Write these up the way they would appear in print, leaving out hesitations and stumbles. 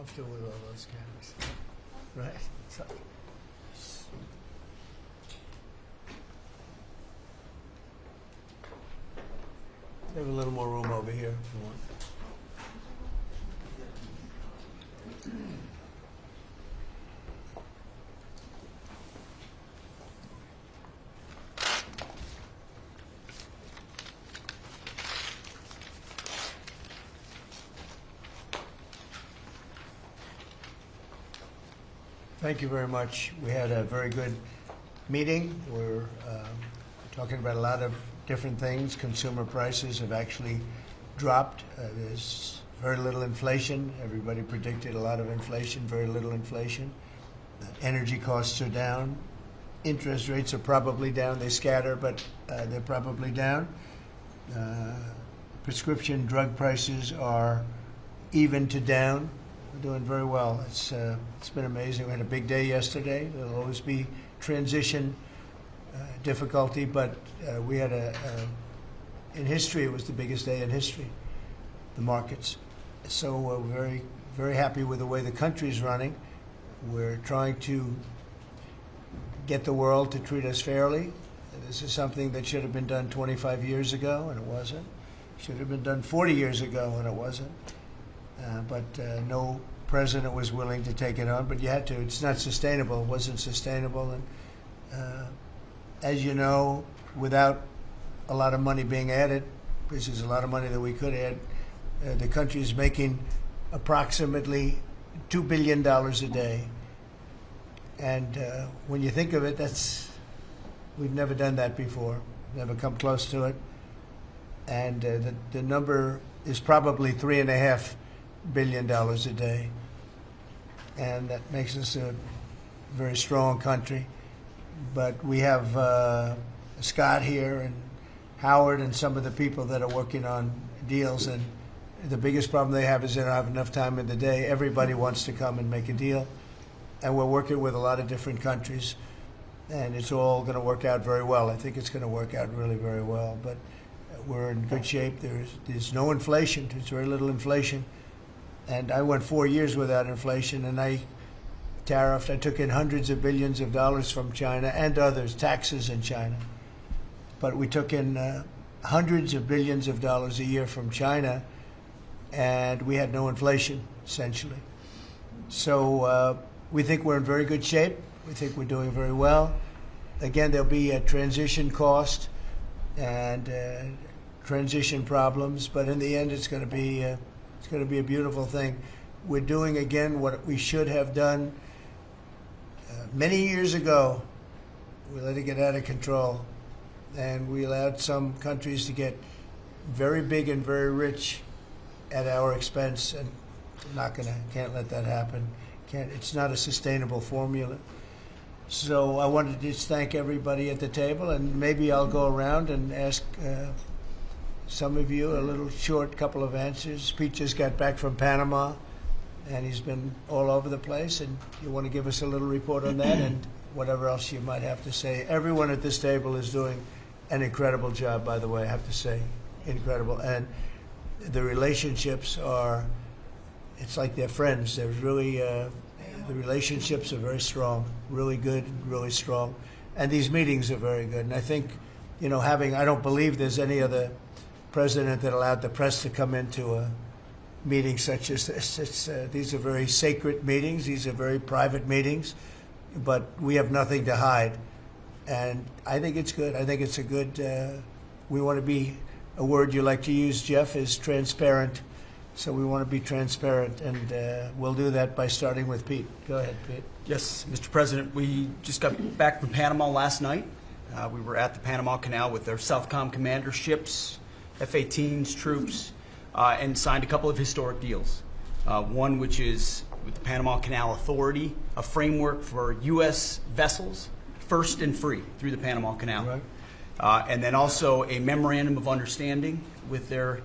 comfortable with all those cameras. Right. So, we have a little more room over here if you want. Thank you very much. We had a very good meeting. We're talking about a lot of different things. Consumer prices have actually dropped. There's very little inflation. Everybody predicted a lot of inflation, very little inflation. Energy costs are down. Interest rates are probably down. They scatter, but they're probably down. Prescription drug prices are even to down. We're doing very well. It's been amazing. We had a big day yesterday. There'll always be transition difficulty, but we had in history, it was the biggest day in history, the markets. So we're very, very happy with the way the country is running. We're trying to get the world to treat us fairly. This is something that should have been done 25 years ago, and it wasn't. Should have been done 40 years ago, and it wasn't. But no president was willing to take it on, but you had to. It's not sustainable. It wasn't sustainable. And as you know, without a lot of money being added, which is a lot of money that we could add, the country is making approximately $2 billion a day. And when you think of it, we've never done that before, never come close to it. And the number is probably $3.5 billion a day. And that makes us a very strong country. But we have Scott here and Howard and some of the people that are working on deals, and the biggest problem they have is they don't have enough time in the day. Everybody wants to come and make a deal, and we're working with a lot of different countries, and it's all going to work out very well. I think it's going to work out really very well, but we're in good shape. There's no inflation. There's very little inflation, and I went 4 years without inflation, and I took in hundreds of billions of dollars from China and others, taxes in China. But we took in hundreds of billions of dollars a year from China, and we had no inflation, essentially. So we think we're in very good shape. We think we're doing very well. Again, there'll be a transition cost and transition problems, but in the end, it's going to be a beautiful thing. We're doing again what we should have done many years ago. We let it get out of control, and we allowed some countries to get very big and very rich at our expense, and can't let that happen. It's not a sustainable formula. So I wanted to just thank everybody at the table, and maybe I'll go around and ask some of you a little short couple of answers. Pete just got back from Panama, and he's been all over the place, and you want to give us a little report on that and whatever else you might have to say. Everyone at this table is doing an incredible job, by the way, I have to say, incredible. And the relationships it's like they're friends. There's really, the relationships are very strong, really good, really strong. And these meetings are very good. And I think, I don't believe there's any other president that allowed the press to come into a meeting such as this. These are very sacred meetings. These are very private meetings, but we have nothing to hide. And I think it's good. I think it's a good, we want to be, a word you like to use, Jeff, is transparent. So we want to be transparent, and we'll do that by starting with Pete. Go ahead, Pete. Yes, Mr. President, we just got back from Panama last night. We were at the Panama Canal with their Southcom commander ships, F-18s, troops, and signed a couple of historic deals. One which is with the Panama Canal Authority, a framework for U.S. vessels, first and free through the Panama Canal. Right. And then also a memorandum of understanding with their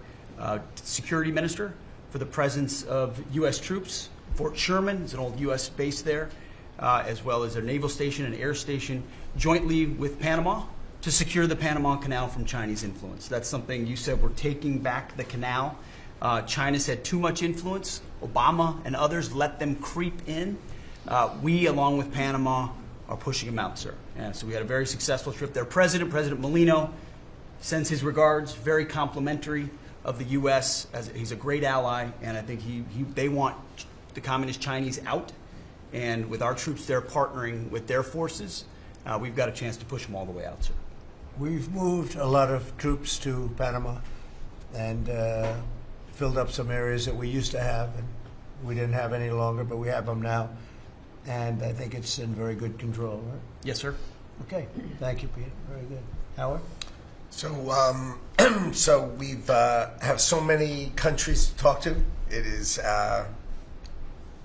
security minister for the presence of U.S. troops. Fort Sherman is an old U.S. base there, as well as a naval station and air station jointly with Panama to secure the Panama Canal from Chinese influence. That's something you said, we're taking back the canal. China's had too much influence. Obama and others let them creep in. We, along with Panama, are pushing them out, sir. And so we had a very successful trip there. President Molino, sends his regards, very complimentary of the U.S. as he's a great ally, and I think they want the communist Chinese out. And with our troops there partnering with their forces, we've got a chance to push them all the way out, sir. We've moved a lot of troops to Panama and filled up some areas that we used to have, and we didn't have any longer, but we have them now. And I think it's in very good control, right? Yes, sir. Okay. Thank you, Pete. Very good. Howard? So, so we've have so many countries to talk to. It is,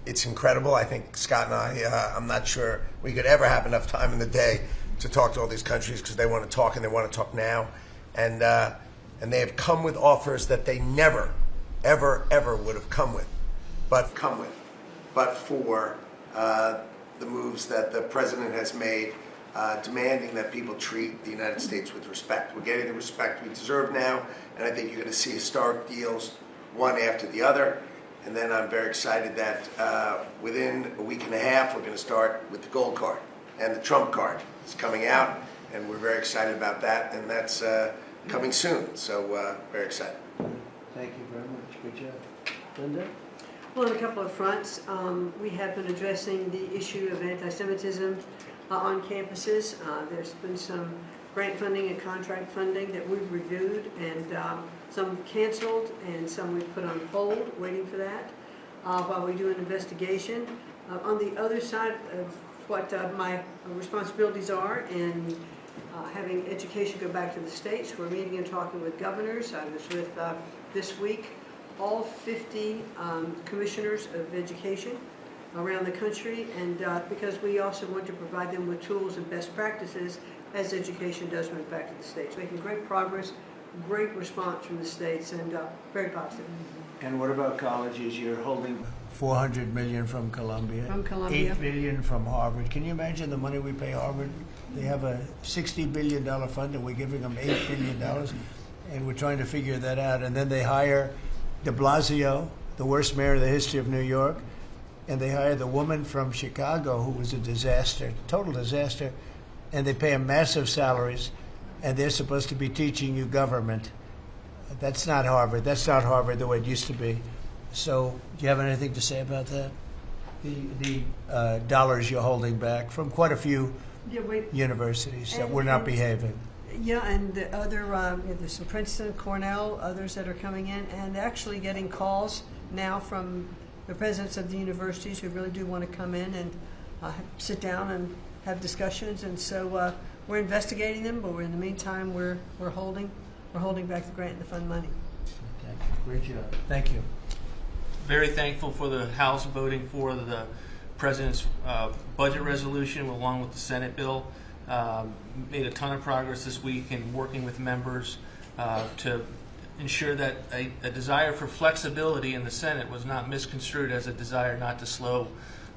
it's incredible. I think Scott and I'm not sure we could ever have enough time in the day to talk to all these countries because they want to talk and they want to talk now, and they have come with offers that they never, ever would have come with, but for the moves that the president has made. Demanding that people treat the United States with respect. We're getting the respect we deserve now, and I think you're going to see historic deals, one after the other. And then I'm very excited that within a week and a half, we're going to start with the gold card, and the Trump card is coming out, and we're very excited about that, and that's coming soon. So very excited. Thank you very much. Good job. Linda? Well, on a couple of fronts, we have been addressing the issue of anti-Semitism on campuses. There's been some grant funding and contract funding that we've reviewed, and some canceled and some we've put on hold, waiting for that, while we do an investigation. On the other side of what my responsibilities are in having education go back to the states, we're meeting and talking with governors. I was with, this week, all 50 commissioners of education around the country, and because we also want to provide them with tools and best practices as education does move back to the states. Making great progress, great response from the states, and very positive. And what about colleges? You're holding $400 million from Columbia. From Columbia. $8 billion from Harvard. Can you imagine the money we pay Harvard? They have a $60 billion fund, and we're giving them $8 billion, and we're trying to figure that out. And then they hire de Blasio, the worst mayor of the history of New York, and they hire the woman from Chicago who was a disaster, total disaster, and they pay them massive salaries, and they're supposed to be teaching you government. That's not Harvard. That's not Harvard the way it used to be. So do you have anything to say about that? The dollars you're holding back from quite a few universities that were not behaving. Yeah, and the other, there's some Princeton, Cornell, others that are coming in, and actually getting calls now from the presidents of the universities who really do want to come in and sit down and have discussions. And so we're investigating them, but in the meantime, we're holding back the grant and the fund money. Thank you. Great job. Thank you. Very thankful for the House voting for the President's budget resolution along with the Senate bill. Made a ton of progress this week in working with members to ensure that a desire for flexibility in the Senate was not misconstrued as a desire not to slow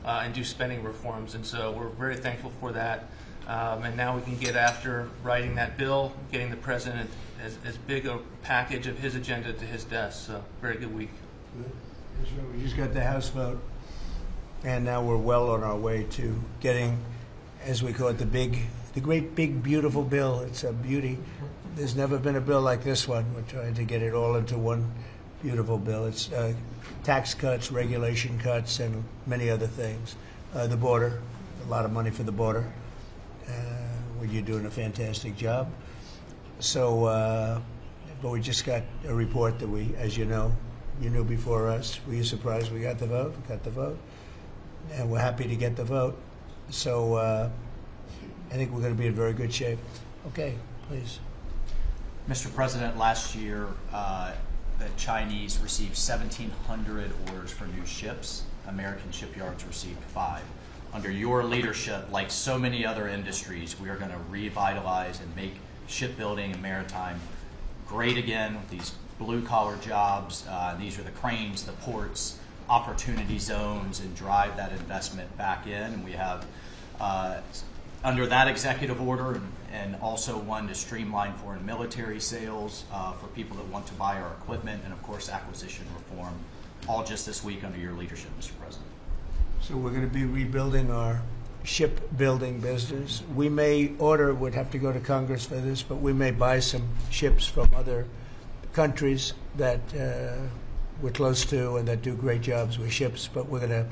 and do spending reforms. And so we're very thankful for that. And now we can get after writing that bill, getting the President as big a package of his agenda to his desk. So very good week. Good. That's right. We just got the House vote, and now we're well on our way to getting, as we call it, the great big beautiful bill. It's a beauty. There's never been a bill like this one. We're trying to get it all into one beautiful bill. It's tax cuts, regulation cuts, and many other things. The border, a lot of money for the border, where you're doing a fantastic job. So, but we just got a report that we, as you know, you knew before us. Were you surprised we got the vote? We got the vote. And we're happy to get the vote. So I think we're going to be in very good shape. Okay, please. Mr. President, last year the Chinese received 1,700 orders for new ships. American shipyards received 5. Under your leadership, like so many other industries, we are going to revitalize and make shipbuilding and maritime great again with these blue-collar jobs. These are the cranes, the ports, opportunity zones, and drive that investment back in. And we have under that executive order, and also one to streamline foreign military sales for people that want to buy our equipment, and of course acquisition reform, all just this week under your leadership, Mr. President. So we're going to be rebuilding our shipbuilding business. We may order, would have to go to Congress for this, but we may buy some ships from other countries that we're close to and that do great jobs with ships, but we're going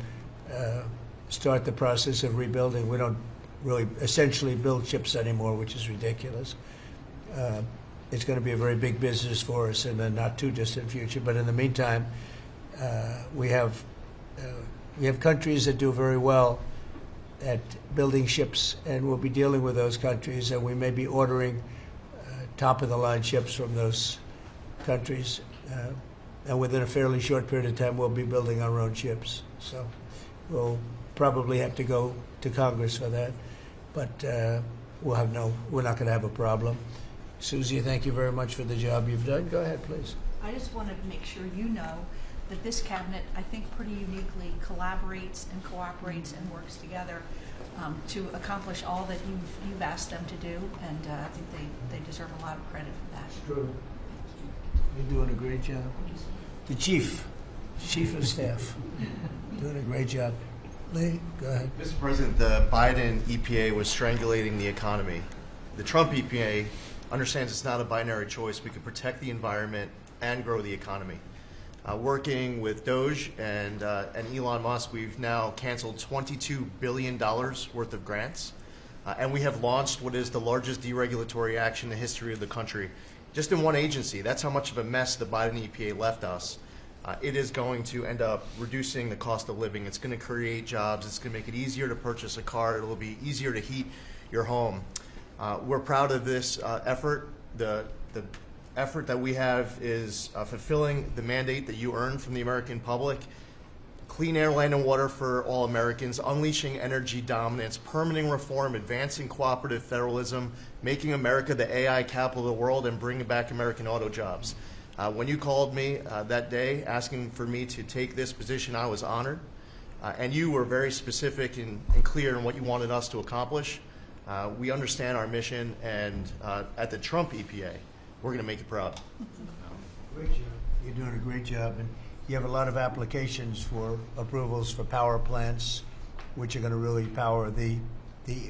to start the process of rebuilding. We don't really essentially build ships anymore, which is ridiculous. It's going to be a very big business for us in the not too distant future, but in the meantime, we have countries that do very well at building ships, and we'll be dealing with those countries, and we may be ordering top-of-the-line ships from those countries, and within a fairly short period of time, we'll be building our own ships. So we'll probably have to go to Congress for that, but we're not going to have a problem. Susie, thank you very much for the job you've done. Go ahead, please. I just wanted to make sure you know that this cabinet, I think, pretty uniquely collaborates and cooperates and works together to accomplish all that you've asked them to do, and I think they deserve a lot of credit for that. It's true. You're doing a great job. The chief of staff, doing a great job. Lee, go ahead. Mr. President, the Biden EPA was strangulating the economy. The Trump EPA understands it's not a binary choice. We can protect the environment and grow the economy. Working with Doge and Elon Musk, we've now canceled $22 billion worth of grants, and we have launched what is the largest deregulatory action in the history of the country, just in one agency. That's how much of a mess the Biden EPA left us. It is going to end up reducing the cost of living. It's going to create jobs. It's going to make it easier to purchase a car. It will be easier to heat your home. We're proud of this effort. The effort that we have is fulfilling the mandate that you earned from the American public. Clean air, land, and water for all Americans, unleashing energy dominance, permitting reform, advancing cooperative federalism, making America the AI capital of the world, and bringing back American auto jobs. When you called me that day asking for me to take this position, I was honored. And you were very specific and clear in what you wanted us to accomplish. We understand our mission, and at the Trump EPA, we're going to make you proud. Great job. You're doing a great job, and you have a lot of applications for approvals for power plants, which are going to really power the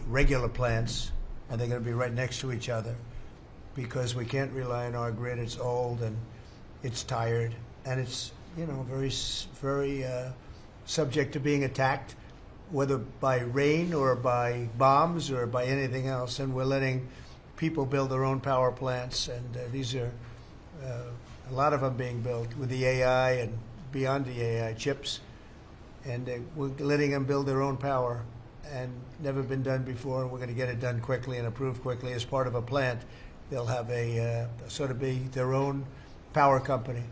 regular plants, and they're going to be right next to each other, because we can't rely on our grid. It's old and it's tired, and it's very subject to being attacked, whether by rain or by bombs or by anything else. And we're letting people build their own power plants, and these are a lot of them being built with the AI and beyond the AI chips, and we're letting them build their own power, and never been done before, and we're going to get it done quickly and approved quickly. As part of a plant, they'll have a sort of be their own power company,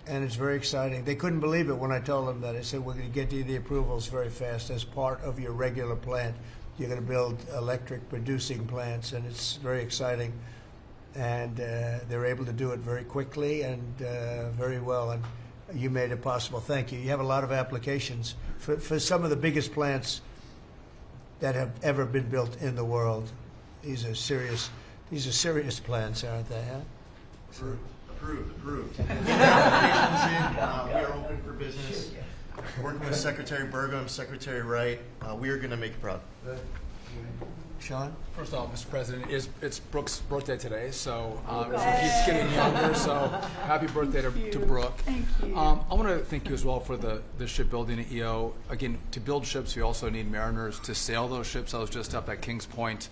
and it's very exciting. They couldn't believe it when I told them that. I said, we're going to get you the approvals very fast as part of your regular plant. You're going to build electric producing plants, and it's very exciting. And they're able to do it very quickly and very well, and you made it possible. Thank you. You have a lot of applications for some of the biggest plants that have ever been built in the world. These are serious plants, aren't they? Huh? Approved. We are open for business. Working with Secretary Burgum, Secretary Wright, we are going to make you proud. Sean? First off, Mr. President, it's Brooke's birthday today, so she keeps getting younger, so happy birthday to Brooke. Thank you. I want to thank you as well for the shipbuilding at EO. Again, to build ships, we also need mariners to sail those ships. I was just up at Kings Point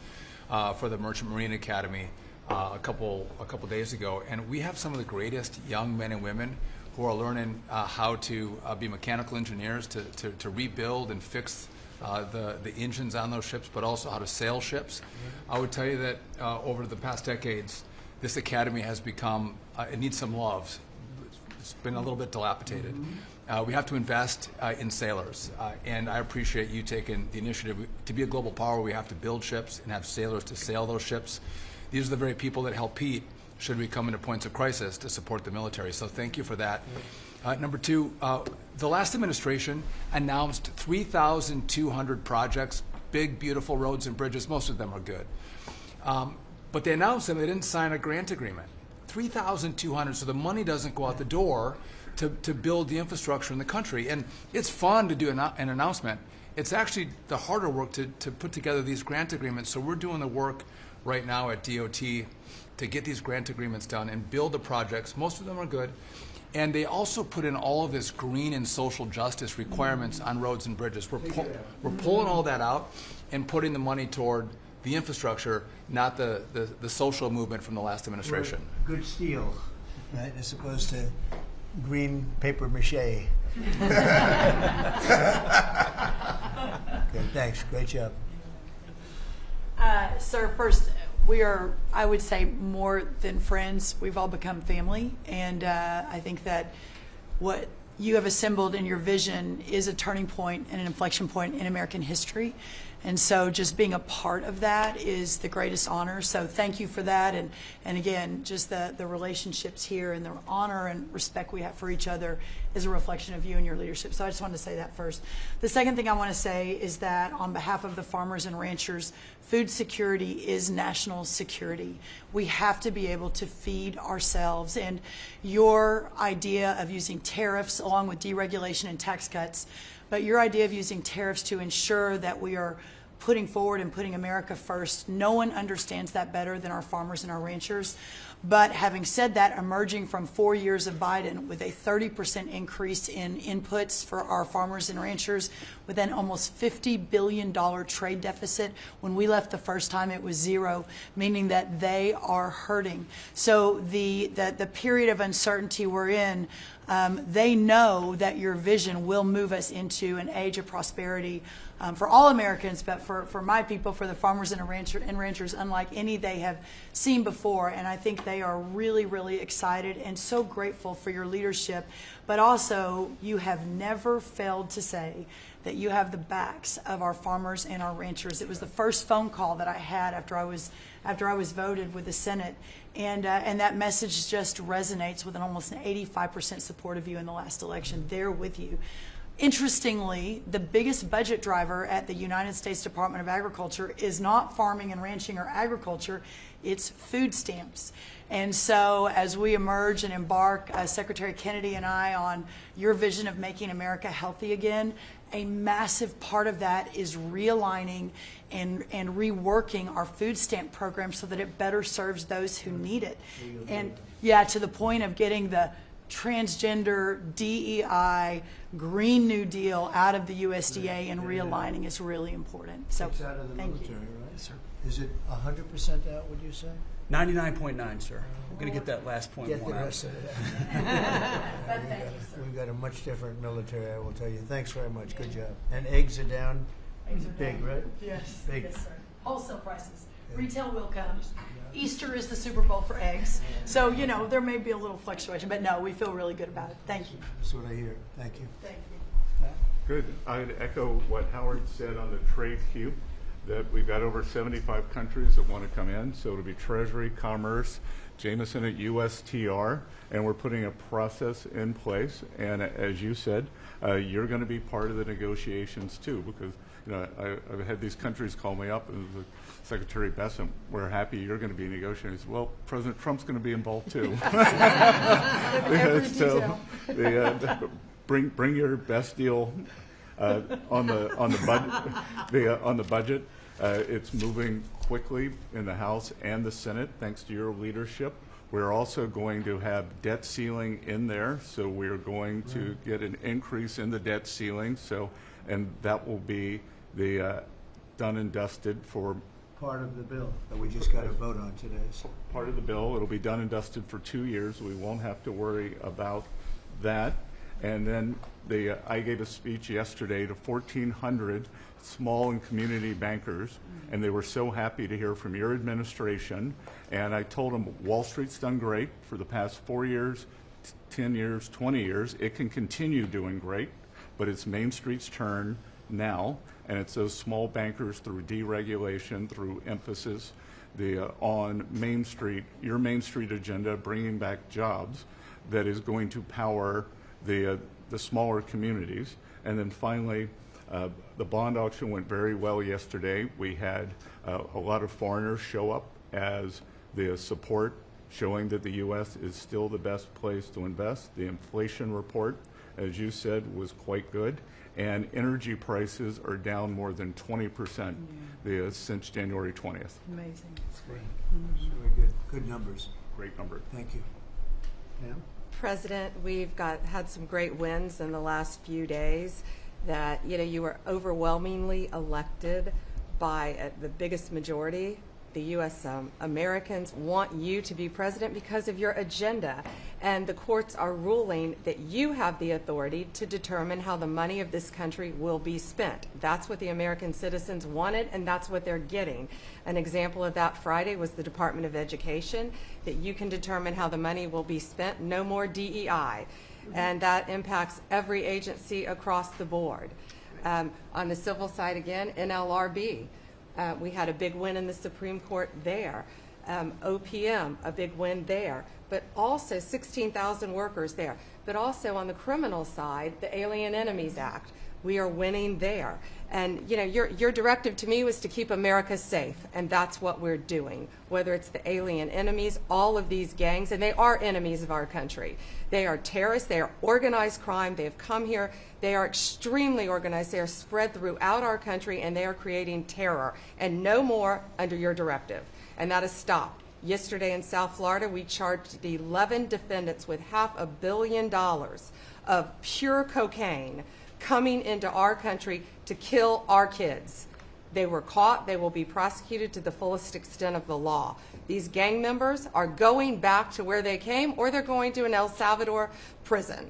for the Merchant Marine Academy a couple days ago, and we have some of the greatest young men and women who are learning how to be mechanical engineers, to rebuild and fix the engines on those ships, but also how to sail ships. I would tell you that over the past decades, this academy has become, it needs some love. It's been a little bit dilapidated. We have to invest in sailors, and I appreciate you taking the initiative. To be a global power, we have to build ships and have sailors to sail those ships. These are the very people that help Pete should we come into points of crisis to support the military. So thank you for that. Number two, the last administration announced 3,200 projects big, beautiful roads and bridges. Most of them are good. But they announced them, they didn't sign a grant agreement. 3,200, so the money doesn't go out the door to build the infrastructure in the country. And it's fun to do an announcement. It's actually the harder work to put together these grant agreements. So we're doing the work right now at DOT to get these grant agreements done and build the projects. Most of them are good. And they also put in all of this green and social justice requirements on roads and bridges. We're pulling all that out and putting the money toward the infrastructure, not the social movement from the last administration. Good steel, right, as opposed to green paper mache. Good, thanks. Great job. Sir, first, we are, I would say, more than friends. We've all become family, and I think that what you have assembled in your vision is a turning point and an inflection point in American history. And so just being a part of that is the greatest honor. So thank you for that. And again, just the relationships here and the honor and respect we have for each other is a reflection of you and your leadership. So I just wanted to say that first. The second thing I want to say is that on behalf of the farmers and ranchers, food security is national security. We have to be able to feed ourselves. And your idea of using tariffs along with deregulation and tax cuts, but your idea of using tariffs to ensure that we are putting forward and putting America first, no one understands that better than our farmers and our ranchers. But having said that, emerging from 4 years of Biden with a 30% increase in inputs for our farmers and ranchers, with an almost $50 billion trade deficit. When we left the first time, it was zero, meaning that they are hurting. So the period of uncertainty we're in, they know that your vision will move us into an age of prosperity for all Americans, but for my people, for the farmers and ranchers, unlike any they have seen before. And I think they are really, really excited and so grateful for your leadership. But also, you have never failed to say that you have the backs of our farmers and our ranchers. It was the first phone call that I had after I was voted with the Senate, and that message just resonates with an almost an 85% support of you in the last election. They're with you. Interestingly, the biggest budget driver at the United States Department of Agriculture is not farming and ranching or agriculture, it's food stamps. And so as we emerge and embark, Secretary Kennedy and I, on your vision of making America healthy again, a massive part of that is realigning and reworking our food stamp program so that it better serves those who need it. And yeah, to the point of getting the transgender, DEI, Green New Deal out of the USDA and realigning is really important. So It's out of the thank military, you. right? Yes, sir. Is it 100% out, would you say? 99.9, sir. We're going to get that last point Get the one out. rest of it. But thank you, sir. We've got a much different military, I will tell you. Thanks very much. Good job. And eggs are down. Eggs are Big, down. right? Yes, Big. yes, sir. Wholesale prices. Yeah. Retail will come. Easter is the Super Bowl for eggs. So, you know, there may be a little fluctuation, but no, we feel really good about it. Thank you. That's what I hear. Thank you. Thank you. Good. I'd echo what Howard said on the trade queue, that we've got over 75 countries that want to come in. So it'll be Treasury, Commerce, Jameson at USTR, and we're putting a process in place. And as you said, you're going to be part of the negotiations too, because I've had these countries call me up and Secretary Bessent, we're happy you're going to be negotiating. I said, well, President Trump's going to be involved too. So bring your best deal on the budget. It's moving quickly in the House and the Senate, thanks to your leadership. We're also going to have debt ceiling in there, so we're going to get an increase in the debt ceiling. And that will be the done and dusted for Part of the bill that we just got to vote on today. So. part of the bill. It'll be done and dusted for 2 years. We won't have to worry about that. And then I gave a speech yesterday to 1,400 small and community bankers, and they were so happy to hear from your administration. And I told them Wall Street's done great for the past 4 years, 10 years, 20 years. It can continue doing great, but it's Main Street's turn now, and it's those small bankers through deregulation, through emphasis on Main Street, your Main Street agenda, bringing back jobs, that is going to power the smaller communities. And then finally, The bond auction went very well yesterday. We had a lot of foreigners show up as the support, showing that the U.S. is still the best place to invest. The inflation report, as you said, was quite good. And energy prices are down more than 20% since January 20th. Amazing. That's great. Very good. Good numbers. Great number. Thank you. Pam? President, we've had some great wins in the last few days. That you were overwhelmingly elected by the biggest majority. The U.S. Americans want you to be president because of your agenda, and the courts are ruling that you have the authority to determine how the money of this country will be spent. That's what the American citizens wanted, and that's what they're getting. An example of that Friday was the Department of Education, that you can determine how the money will be spent. No more DEI. And that impacts every agency across the board. On the civil side, again, NLRB. We had a big win in the Supreme Court there. OPM, a big win there. But also 16,000 workers there. But also on the criminal side, the Alien Enemies Act. We are winning there. And your directive to me was to keep America safe, and that's what we're doing. Whether it's the alien enemies, all of these gangs, and they are enemies of our country. They are terrorists, they are organized crime, they have come here, they are extremely organized, they are spread throughout our country, and they are creating terror. And no more under your directive. And that has stopped. Yesterday in South Florida, we charged the 11 defendants with $500 million of pure cocaine coming into our country to kill our kids. They were caught. They will be prosecuted to the fullest extent of the law. These gang members are going back to where they came, or they're going to an El Salvador prison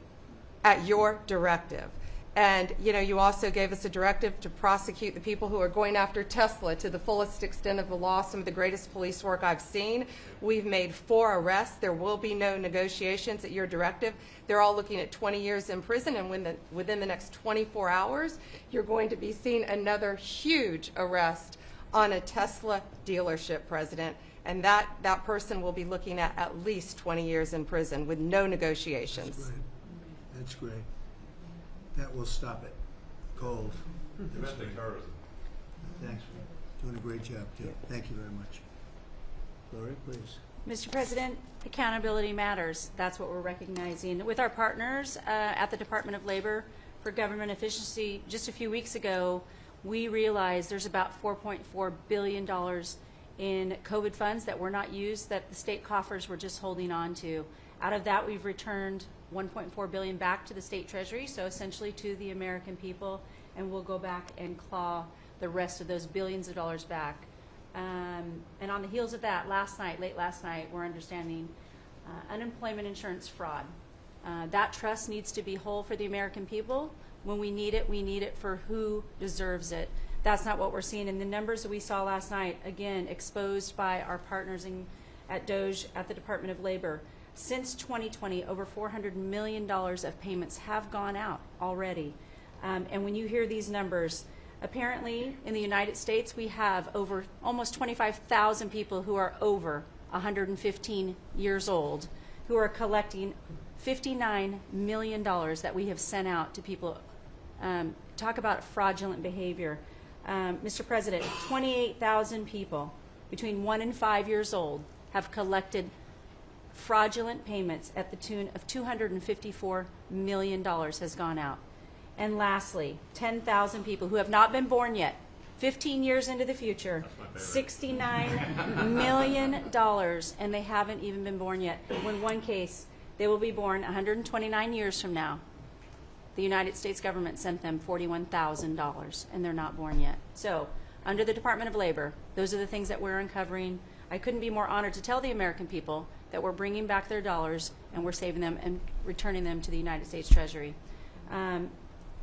at your directive. And you also gave us a directive to prosecute the people who are going after Tesla to the fullest extent of the law, some of the greatest police work I've seen. We've made 4 arrests. There will be no negotiations at your directive. They're all looking at 20 years in prison, and within the next 24 hours, you're going to be seeing another huge arrest on a Tesla dealership, President. And that person will be looking at least 20 years in prison with no negotiations. That's great. That's great. That will stop it. Cold. Domestic terrorism. Thanks. Doing a great job, too. Thank you very much. Lori, please. Mr. President, accountability matters. That's what we're recognizing. With our partners at the Department of Labor for Government Efficiency, just a few weeks ago, we realized there's about $4.4 billion in COVID funds that were not used, that the state coffers were just holding on to. Out of that, we've returned $1.4 billion back to the state treasury, so essentially to the American people, and we'll go back and claw the rest of those billions of dollars back. And on the heels of that, late last night, we're understanding unemployment insurance fraud. That trust needs to be whole for the American people. When we need it for who deserves it. That's not what we're seeing. And the numbers that we saw last night, again, exposed by our partners at DOJ, at the Department of Labor. Since 2020, over $400 million of payments have gone out already. And when you hear these numbers, apparently in the United States, we have over almost 25,000 people who are over 115 years old who are collecting $59 million that we have sent out to people. Talk about fraudulent behavior. Mr. President, 28,000 people between 1 and 5 years old have collected fraudulent payments at the tune of $254 million has gone out. And lastly, 10,000 people who have not been born yet, 15 years into the future, $69 million, and they haven't even been born yet. In one case, they will be born 129 years from now. The United States government sent them $41,000, and they're not born yet. So, under the Department of Labor, those are the things that we're uncovering. I couldn't be more honored to tell the American people that we're bringing back their dollars and we're saving them and returning them to the United States Treasury.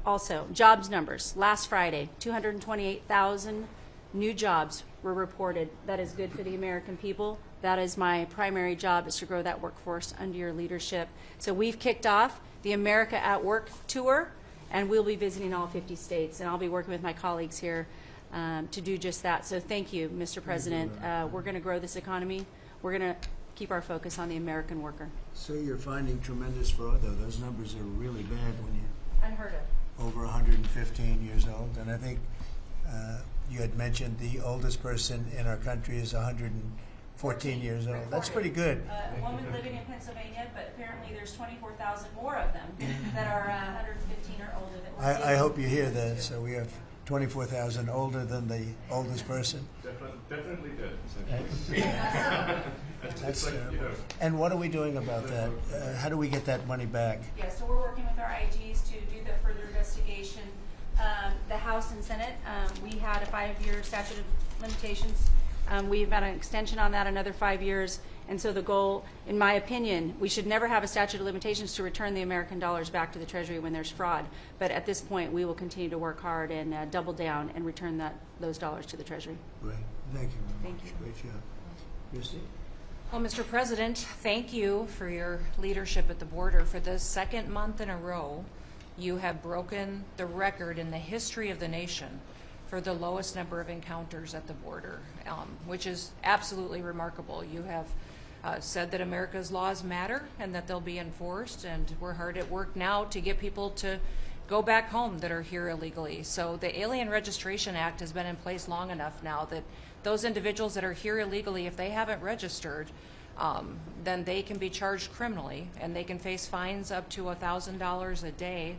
Also, jobs numbers. Last Friday, 228,000 new jobs were reported. That is good for the American people. That is my primary job, is to grow that workforce under your leadership. So we've kicked off the America at Work tour, and we'll be visiting all 50 states, and I'll be working with my colleagues here to do just that. So thank you, Mr. President. We're going to grow this economy. We're going to keep our focus on the American worker. So you're finding tremendous fraud, though. Those numbers are really bad when you... Unheard of. over 115 years old. And I think you had mentioned the oldest person in our country is 114 years old. That's pretty good. A woman living in Pennsylvania, but apparently there's 24,000 more of them that are 115 or older. That I hope you hear that. So we have 24,000 older than the oldest person. Definitely good. That's terrible. And what are we doing about that? How do we get that money back? Yeah, so we're working with our IGs to do the further investigation. The House and Senate, we had a 5-year statute of limitations. We've got an extension on that, another 5 years. And so the goal, in my opinion, we should never have a statute of limitations to return the American dollars back to the Treasury when there's fraud. But at this point, we will continue to work hard and double down and return those dollars to the Treasury. Great. Thank you very Thank much. you. Great job. Christy? Well, Mr. President, thank you for your leadership at the border. For the second month in a row, you have broken the record in the history of the nation for the lowest number of encounters at the border, which is absolutely remarkable. You have said that America's laws matter and that they'll be enforced, and we're hard at work now to get people to go back home that are here illegally. So the Alien Registration Act has been in place long enough now that those individuals that are here illegally, if they haven't registered, then they can be charged criminally, and they can face fines up to $1,000 a day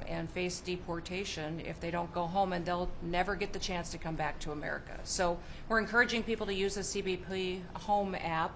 and face deportation if they don't go home, and they'll never get the chance to come back to America. So we're encouraging people to use the CBP Home app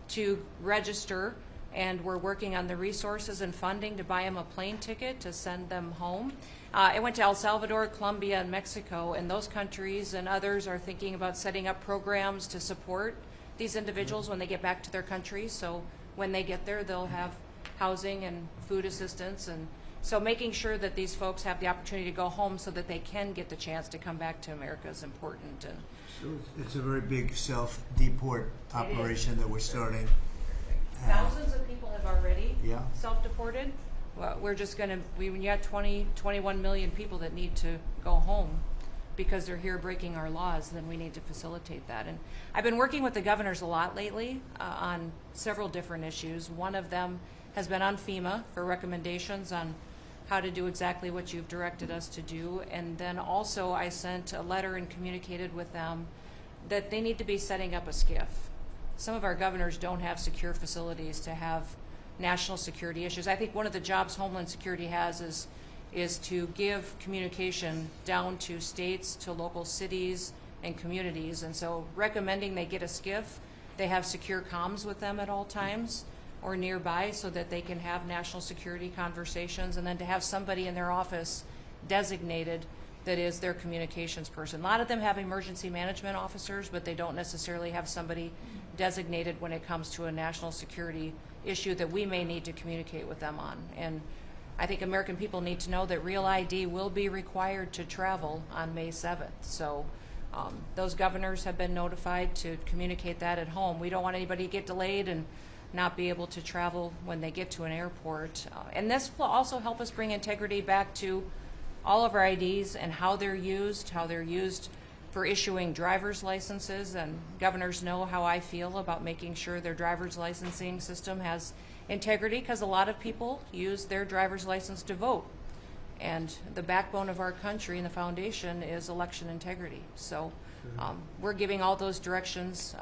to register, and we're working on the resources and funding to buy them a plane ticket to send them home. I went to El Salvador, Colombia, and Mexico, and those countries and others are thinking about setting up programs to support these individuals when they get back to their countries. So when they get there, they'll have housing and food assistance, and so making sure that these folks have the opportunity to go home so that they can get the chance to come back to America is important. And So it's a very big self-deport operation that we're starting. thousands of people have already Yeah. self-deported. Well, we're just going to, we got 21 million people that need to go home because they're here breaking our laws, then we need to facilitate that. And I've been working with the governors a lot lately on several different issues. One of them has been on FEMA for recommendations on how to do exactly what you've directed us to do. And then also I sent a letter and communicated with them that they need to be setting up a SCIF. Some of our governors don't have secure facilities to have national security issues. I think one of the jobs Homeland Security has is to give communication down to states, to local cities and communities. And so recommending they get a SCIF, they have secure comms with them at all times or nearby so that they can have national security conversations, and then to have somebody in their office designated that is their communications person. A lot of them have emergency management officers, but they don't necessarily have somebody designated when it comes to a national security issue that we may need to communicate with them on. And I think American people need to know that Real ID will be required to travel on May 7th. So those governors have been notified to communicate that at home. We don't want anybody to get delayed and not be able to travel when they get to an airport. And this will also help us bring integrity back to all of our IDs and how they're used for issuing driver's licenses. And governors know how I feel about making sure their driver's licensing system has integrity, because a lot of people use their driver's license to vote. And the backbone of our country and the foundation is election integrity. So we're giving all those directions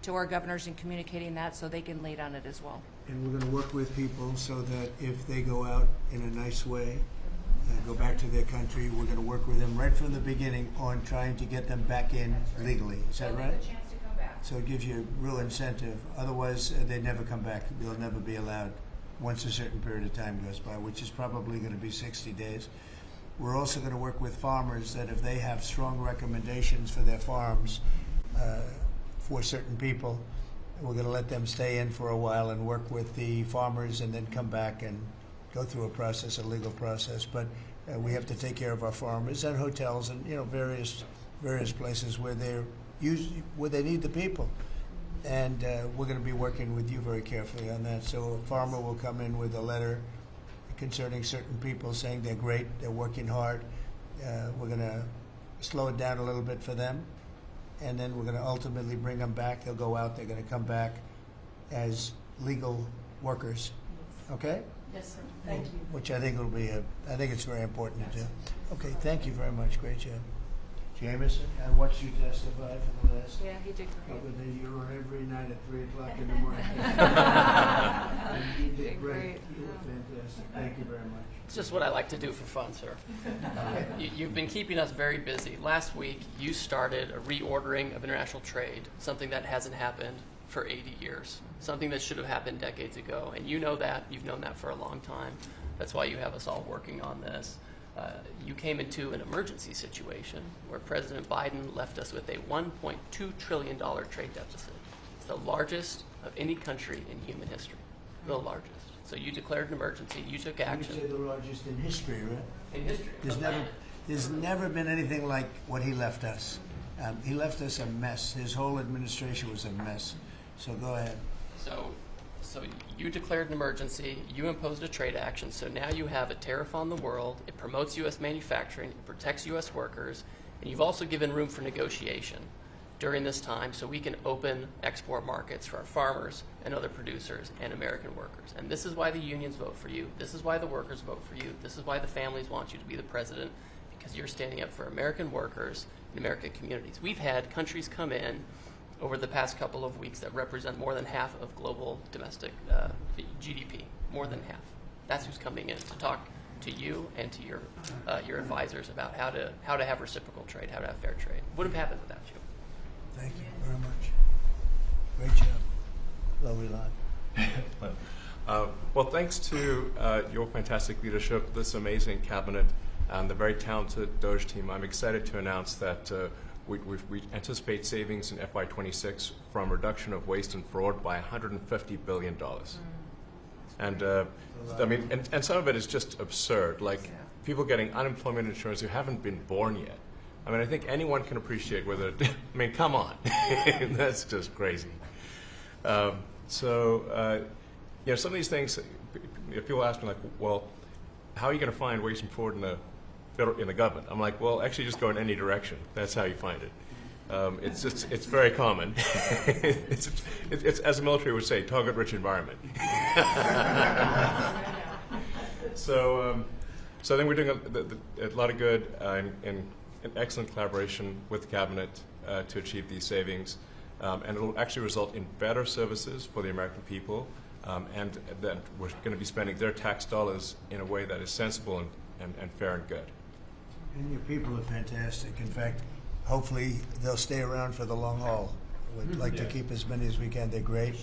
to our governors and communicating that so they can lead on it as well. And we're going to work with people so that if they go out in a nice way, go back to their country, we're going to work with them right from the beginning on trying to get them back in legally. Is that right? A chance to come back. So it gives you real incentive. Otherwise, they never come back. They'll never be allowed once a certain period of time goes by, which is probably going to be 60 days. We're also going to work with farmers that if they have strong recommendations for their farms for certain people, we're going to let them stay in for a while and work with the farmers and then come back and go through a process, a legal process. But we have to take care of our farmers and hotels and various places where they need the people. And we're going to be working with you very carefully on that. So a farmer will come in with a letter concerning certain people saying they're great, they're working hard. We're going to slow it down a little bit for them, and then we're going to ultimately bring them back. They'll go out, they're going to come back as legal workers. Okay? Yes, sir. Thank you. Which I think will be I think it's very important to do. Okay, thank you very much. Great job. Jameson, I watched you testify for the last Yeah, he did great. couple of days. You were every night at 3 o'clock in the morning. You did great. You were fantastic. Thank you very much. It's just what I like to do for fun, sir. You've been keeping us very busy. Last week, you started a reordering of international trade, something that hasn't happened for 80 years, something that should have happened decades ago. And you know that. You've known that for a long time. That's why you have us all working on this. You came into an emergency situation where President Biden left us with a $1.2 trillion trade deficit. It's the largest of any country in human history, the largest. So you declared an emergency, you took action. You say the largest in history, right? In history. There's never been anything like what he left us. He left us a mess. His whole administration was a mess. So go ahead. So you declared an emergency, you imposed a trade action, so now you have a tariff on the world, it promotes U.S. manufacturing, it protects U.S. workers, and you've also given room for negotiation during this time so we can open export markets for our farmers and other producers and American workers. And this is why the unions vote for you, this is why the workers vote for you, this is why the families want you to be the president, because you're standing up for American workers and American communities. We've had countries come in over the past couple of weeks that represent more than half of global domestic GDP, more than half. That's who's coming in to talk to you and to your advisors about how to have reciprocal trade, how to have fair trade. Wouldn't have happened without you. Thank you very much. Great job. Lovely lot. Well, thanks to your fantastic leadership, this amazing cabinet, and the very talented Doge team, I'm excited to announce that we anticipate savings in FY26 from reduction of waste and fraud by $150 billion. And I mean, and some of it is just absurd, like people getting unemployment insurance who haven't been born yet. I mean, I think anyone can appreciate whether, I mean, come on, that's just crazy. You know, some of these things, people ask me like, well, how are you going to find waste and fraud in the government? I'm like, well, actually just go in any direction. That's how you find it. It's very common. it's as the military would say, target-rich environment. So I think we're doing a lot of good in excellent collaboration with the cabinet to achieve these savings, and it will actually result in better services for the American people, and that we're going to be spending their tax dollars in a way that is sensible and fair and good. And your people are fantastic. In fact, hopefully they'll stay around for the long haul. We'd like to keep as many as we can. They're great,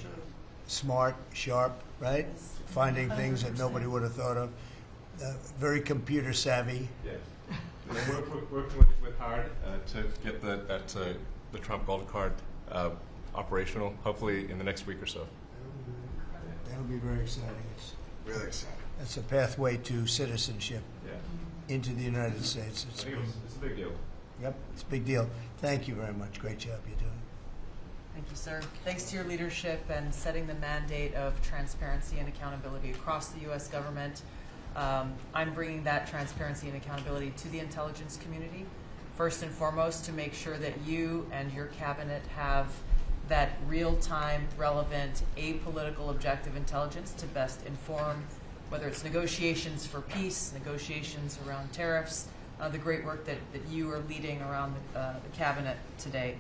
smart, sharp, right? Finding things that nobody would have thought of. Very computer savvy. Yes. We're working with hard to get the Trump Gold Card operational, hopefully in the next week or so. That'll be very exciting. It's Really exciting. That's a pathway to citizenship into the United States. It's a big deal. Yep, it's a big deal. Thank you very much. Great job you're doing. Thank you, sir. Thanks to your leadership and setting the mandate of transparency and accountability across the U.S. government. I'm bringing that transparency and accountability to the intelligence community, first and foremost, to make sure that you and your cabinet have that real-time, relevant, apolitical, objective intelligence to best inform, whether it's negotiations for peace, negotiations around tariffs, the great work that you are leading around the cabinet today.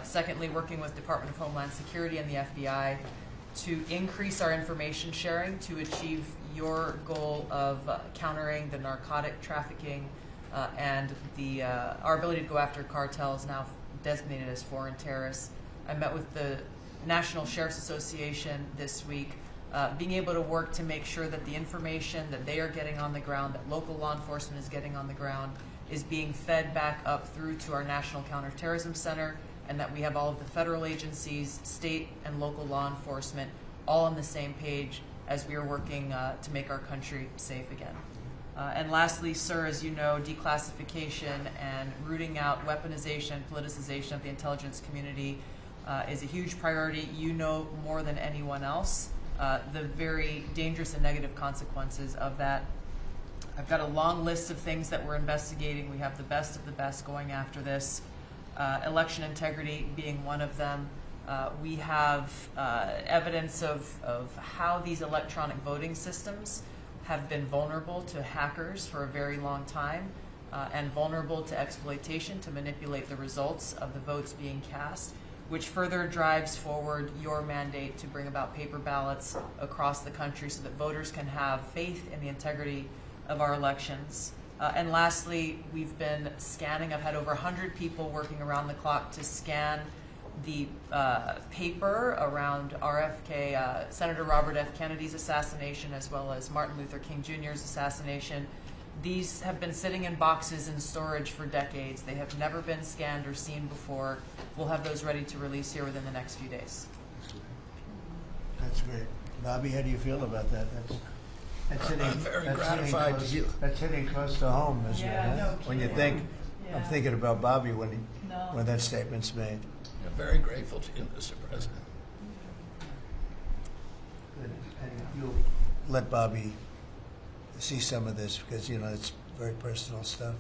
Secondly, working with Department of Homeland Security and the FBI to increase our information sharing to achieve your goal of countering the narcotic trafficking and our ability to go after cartels now designated as foreign terrorists. I met with the National Sheriff's Association this week, being able to work to make sure that the information that they are getting on the ground, that local law enforcement is getting on the ground, is being fed back up through to our National Counterterrorism Center, and that we have all of the federal agencies, state and local law enforcement, all on the same page as we are working to make our country safe again. And lastly, sir, as you know, declassification and rooting out weaponization, politicization of the intelligence community is a huge priority. You know more than anyone else the very dangerous and negative consequences of that. I've got a long list of things that we're investigating. We have the best of the best going after this. Election integrity being one of them. We have evidence of how these electronic voting systems have been vulnerable to hackers for a very long time and vulnerable to exploitation to manipulate the results of the votes being cast, which further drives forward your mandate to bring about paper ballots across the country so that voters can have faith in the integrity of our elections. And lastly, we've been scanning. I've had over 100 people working around the clock to scan the paper around RFK, Senator Robert F. Kennedy's assassination, as well as Martin Luther King Jr.'s assassination. These have been sitting in boxes in storage for decades. They have never been scanned or seen before. We'll have those ready to release here within the next few days. That's great. Bobby, how do you feel about that? That's hitting, I'm very gratified to hear. That's hitting close to home, isn't it? Yeah, no When you kidding. think, I'm thinking about Bobby when No. when that statement's made. I'm very grateful to you, Mr. President. And you'll let Bobby see some of this because, you know, it's very personal stuff.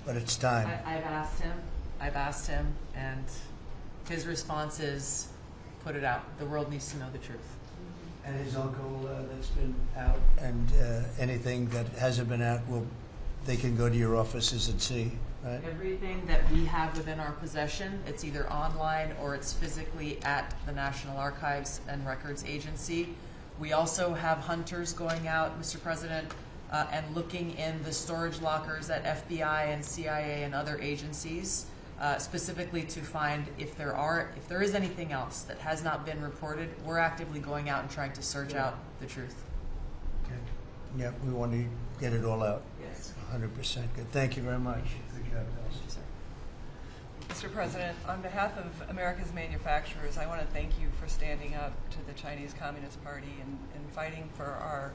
But it's time. I've asked him, and his response is, put it out. The world needs to know the truth. And his uncle that's been out, and anything that hasn't been out, they can go to your offices and see, right? Everything that we have within our possession, it's either online or it's physically at the National Archives and Records Agency. We also have hunters going out, Mr. President, and looking in the storage lockers at FBI and CIA and other agencies, specifically to find if there is anything else that has not been reported. We're actively going out and trying to search out the truth. Okay. Yeah, we want to get it all out. Yes. 100% good. Thank you very much. Good job, Elsie. Mr. President, on behalf of America's manufacturers, I want to thank you for standing up to the Chinese Communist Party and fighting for our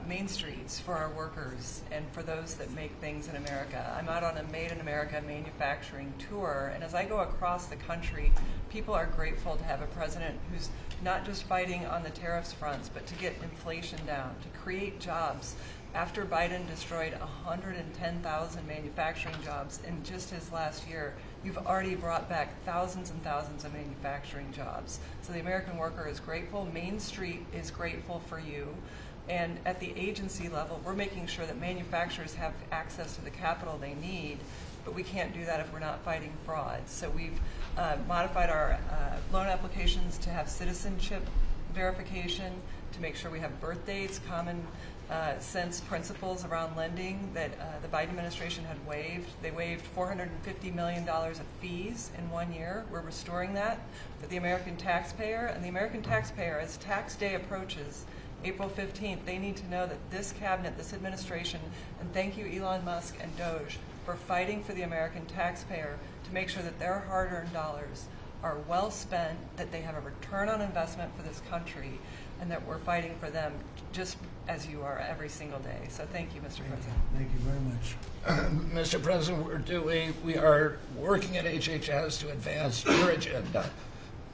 main streets, for our workers, and for those that make things in America. I'm out on a Made in America manufacturing tour, and as I go across the country, people are grateful to have a president who's not just fighting on the tariffs fronts, but to get inflation down, to create jobs. After Biden destroyed 110,000 manufacturing jobs in just his last year, you've already brought back thousands and thousands of manufacturing jobs. So the American worker is grateful. Main Street is grateful for you. And at the agency level, we're making sure that manufacturers have access to the capital they need, but we can't do that if we're not fighting fraud. So we've modified our loan applications to have citizenship verification, to make sure we have birth dates, common sense principles around lending that the Biden administration had waived. They waived $450 million of fees in 1 year. We're restoring that for the American taxpayer. And the American taxpayer, as tax day approaches, April 15th, they need to know that this cabinet, this administration, and thank you Elon Musk and Doge for fighting for the American taxpayer to make sure that their hard-earned dollars are well spent, that they have a return on investment for this country, and that we're fighting for them just as you are every single day. So thank you, Mr. President. Thank you very much. Mr. President, we are working at HHS to advance your agenda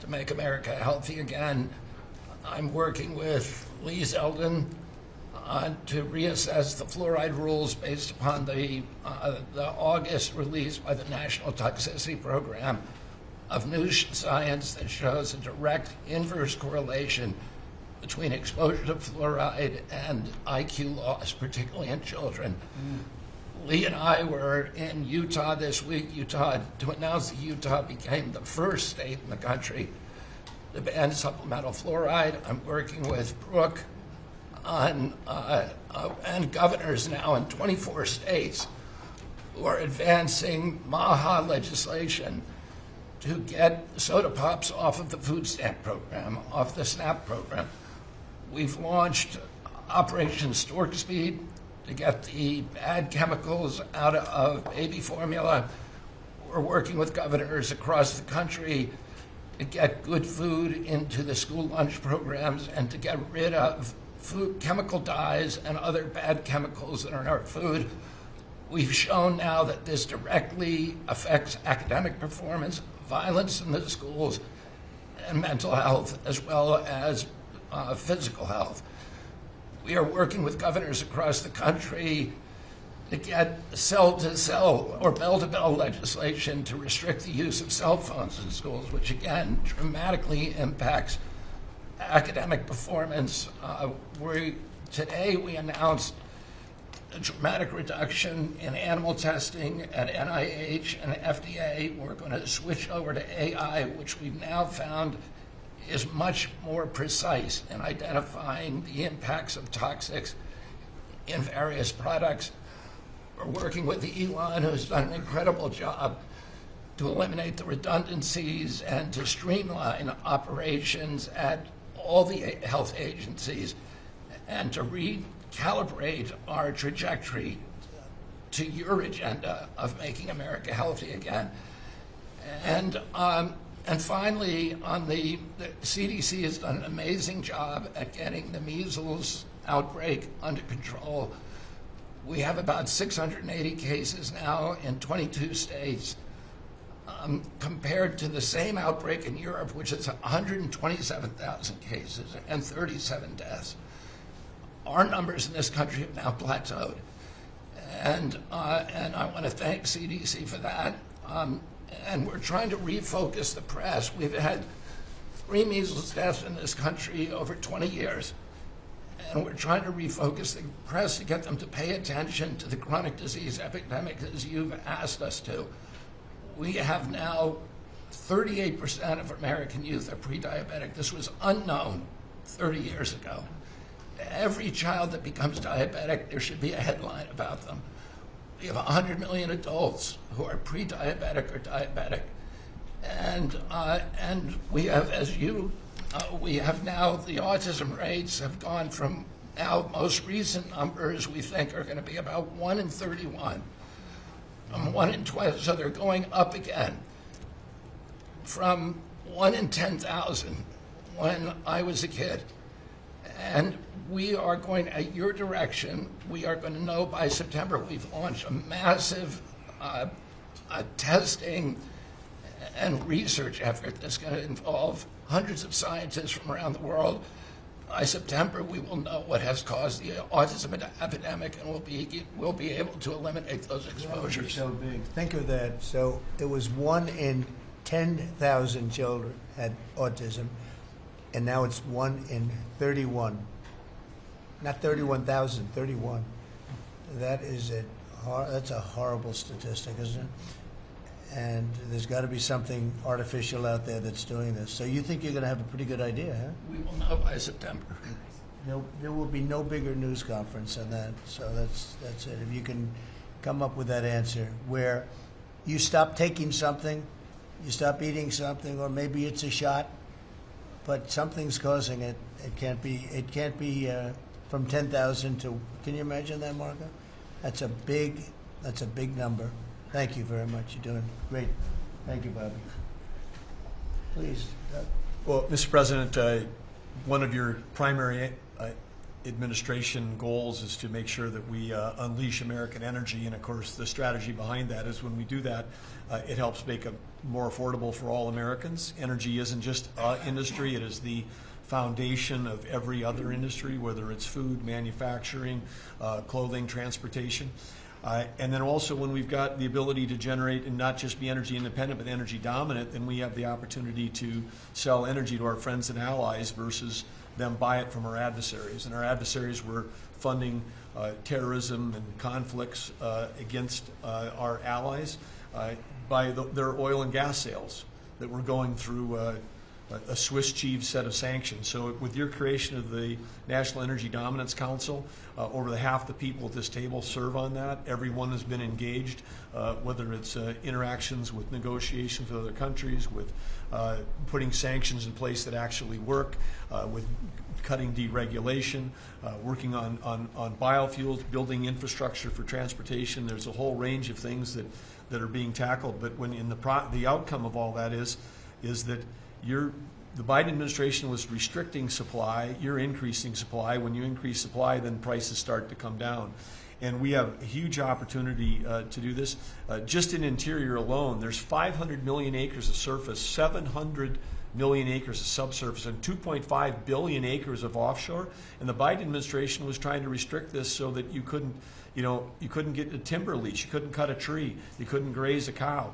to make America healthy again. I'm working with Lee Zeldin to reassess the fluoride rules based upon the August release by the National Toxicity Program of new science that shows a direct inverse correlation between exposure to fluoride and IQ loss, particularly in children. Lee and I were in Utah this week, to announce that Utah became the first state in the country to ban supplemental fluoride. I'm working with Brooke on, and governors now in 24 states who are advancing MAHA legislation to get soda pops off of the food stamp program, off the SNAP program. We've launched Operation Stork Speed to get the bad chemicals out of baby formula. We're working with governors across the country to get good food into the school lunch programs and to get rid of food chemical dyes and other bad chemicals that are in our food. We've shown now that this directly affects academic performance, violence in the schools, and mental health, as well as physical health. We are working with governors across the country to get cell-to-cell or bell-to-bell legislation to restrict the use of cell phones in schools, which again dramatically impacts academic performance. Today we announced a dramatic reduction in animal testing at NIH and FDA. We're going to switch over to AI, which we've now found is much more precise in identifying the impacts of toxics in various products. We're working with Elon, who's done an incredible job to eliminate the redundancies and to streamline operations at all the health agencies and to recalibrate our trajectory to your agenda of making America healthy again. And finally, the CDC has done an amazing job at getting the measles outbreak under control. We have about 680 cases now in 22 states, compared to the same outbreak in Europe, which is 127,000 cases and 37 deaths. Our numbers in this country have now plateaued. And I want to thank CDC for that. And we're trying to refocus the press. We've had 3 measles deaths in this country over 20 years. And we're trying to refocus the press to get them to pay attention to the chronic disease epidemic as you've asked us to. We have now 38% of American youth are pre-diabetic. This was unknown 30 years ago. Every child that becomes diabetic, there should be a headline about them. We have 100 million adults who are pre-diabetic or diabetic. And we have, we have now, the autism rates have gone from now most recent numbers we think are going to be about 1 in 31. 1 in 12, so they're going up again from 1 in 10,000 when I was a kid. And we are going, at your direction, we are going to know by September. We've launched a massive testing and research effort that's going to involve hundreds of scientists from around the world. By September, we will know what has caused the autism epidemic, and we'll be able to eliminate those exposures. So big. Think of that. So it was 1 in 10,000 children had autism, and now it's 1 in 31. Not 31,000, 31. That's a horrible statistic, isn't it? And there's got to be something artificial out there that's doing this. So you think you're going to have a pretty good idea, huh? We will know by September. There will be no bigger news conference than that. So that's it. If you can come up with that answer where you stop taking something, you stop eating something, or maybe it's a shot, but something's causing it. It can't be from 10,000 to. Can you imagine that, Marco? That's a big number. Thank you very much. You're doing great. Thank you, Bobby. Please, Doug. Well, Mr. President, one of your primary administration goals is to make sure that we unleash American energy, and of course the strategy behind that is when we do that, it helps make it more affordable for all Americans. Energy isn't just industry, it is the foundation of every other industry, whether it's food, manufacturing, clothing, transportation. And then also when we've got the ability to generate and not just be energy independent but energy dominant, then we have the opportunity to sell energy to our friends and allies versus them buy it from our adversaries. And our adversaries were funding terrorism and conflicts against our allies by their oil and gas sales that were going through a Swiss cheese set of sanctions. So with your creation of the National Energy Dominance Council, over half the people at this table serve on that. Everyone has been engaged, whether it's interactions with negotiations with other countries, with putting sanctions in place that actually work, with cutting deregulation, working on biofuels, building infrastructure for transportation. There's a whole range of things that are being tackled. But when the outcome of all that is that the Biden administration was restricting supply, you're increasing supply. When you increase supply, then prices start to come down. And we have a huge opportunity to do this. Just in Interior alone, there's 500 million acres of surface, 700 million acres of subsurface and 2.5 billion acres of offshore. And the Biden administration was trying to restrict this so that you couldn't get a timber lease, you couldn't cut a tree, you couldn't graze a cow,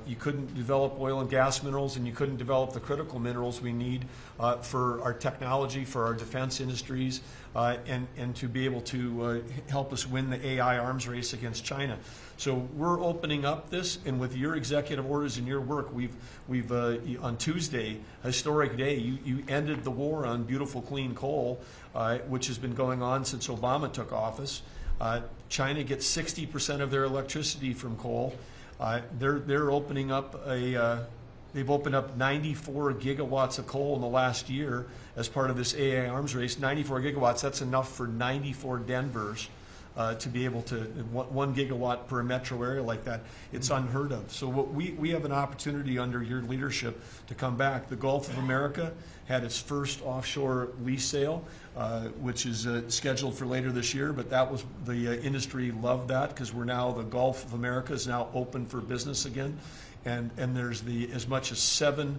you couldn't develop oil and gas minerals, and you couldn't develop the critical minerals we need for our technology, for our defense industries, and to be able to help us win the AI arms race against China. So we're opening up this, and with your executive orders and your work, we've on Tuesday, a historic day, you ended the war on beautiful clean coal, which has been going on since Obama took office. China gets 60% of their electricity from coal. They're opening up they've opened up 94 gigawatts of coal in the last year as part of this AI arms race. 94 gigawatts, that's enough for 94 Denvers to be able to, 1 gigawatt per metro area like that. It's unheard of. So what we have an opportunity under your leadership to come back. The Gulf of America had its first offshore lease sale, which is scheduled for later this year, but that was, the industry loved that because we're now, the Gulf of America is now open for business again. And there's as much as 7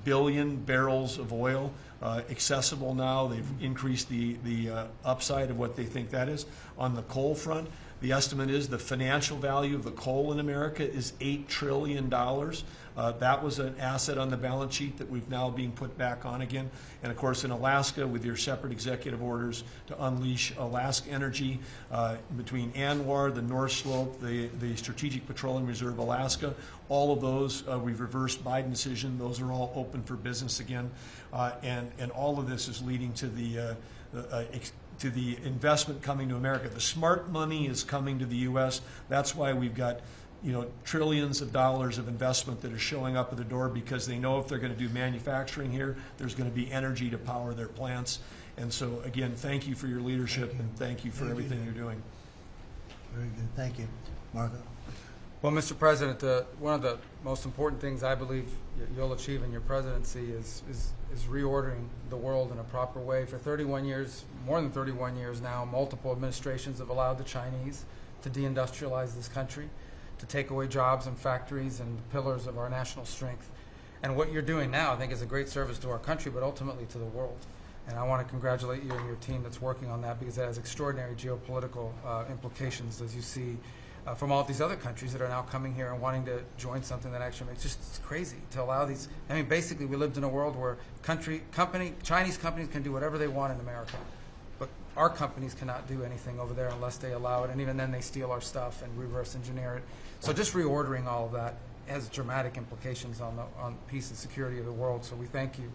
billion barrels of oil accessible now. They've increased the upside of what they think that is. On the coal front, the estimate is the financial value of the coal in America is $8 trillion. That was an asset on the balance sheet that we've now being put back on again. And of course in Alaska, with your separate executive orders to unleash Alaska energy between ANWR, the North Slope, the Strategic Petroleum Reserve Alaska, all of those, we've reversed Biden decision. Those are all open for business again. And all of this is leading to the investment coming to America. The smart money is coming to the U.S. That's why we've got trillions of dollars of investment that are showing up at the door, because they know if they're going to do manufacturing here, there's going to be energy to power their plants. And so, again, thank you for your leadership and thank you for everything you're doing. Very good. Thank you. Marco? Well, Mr. President, one of the most important things I believe you'll achieve in your presidency is reordering the world in a proper way. For 31 years, more than 31 years now, multiple administrations have allowed the Chinese to deindustrialize this country, to take away jobs and factories and the pillars of our national strength. And what you're doing now, I think, is a great service to our country, but ultimately to the world. And I want to congratulate you and your team that's working on that, because it has extraordinary geopolitical implications, as you see, from all these other countries that are now coming here and wanting to join something that actually makes it's crazy to allow these. I mean, basically, we lived in a world where Chinese companies can do whatever they want in America, but our companies cannot do anything over there unless they allow it, and even then they steal our stuff and reverse engineer it. So just reordering all of that has dramatic implications on peace and security of the world, so we thank you.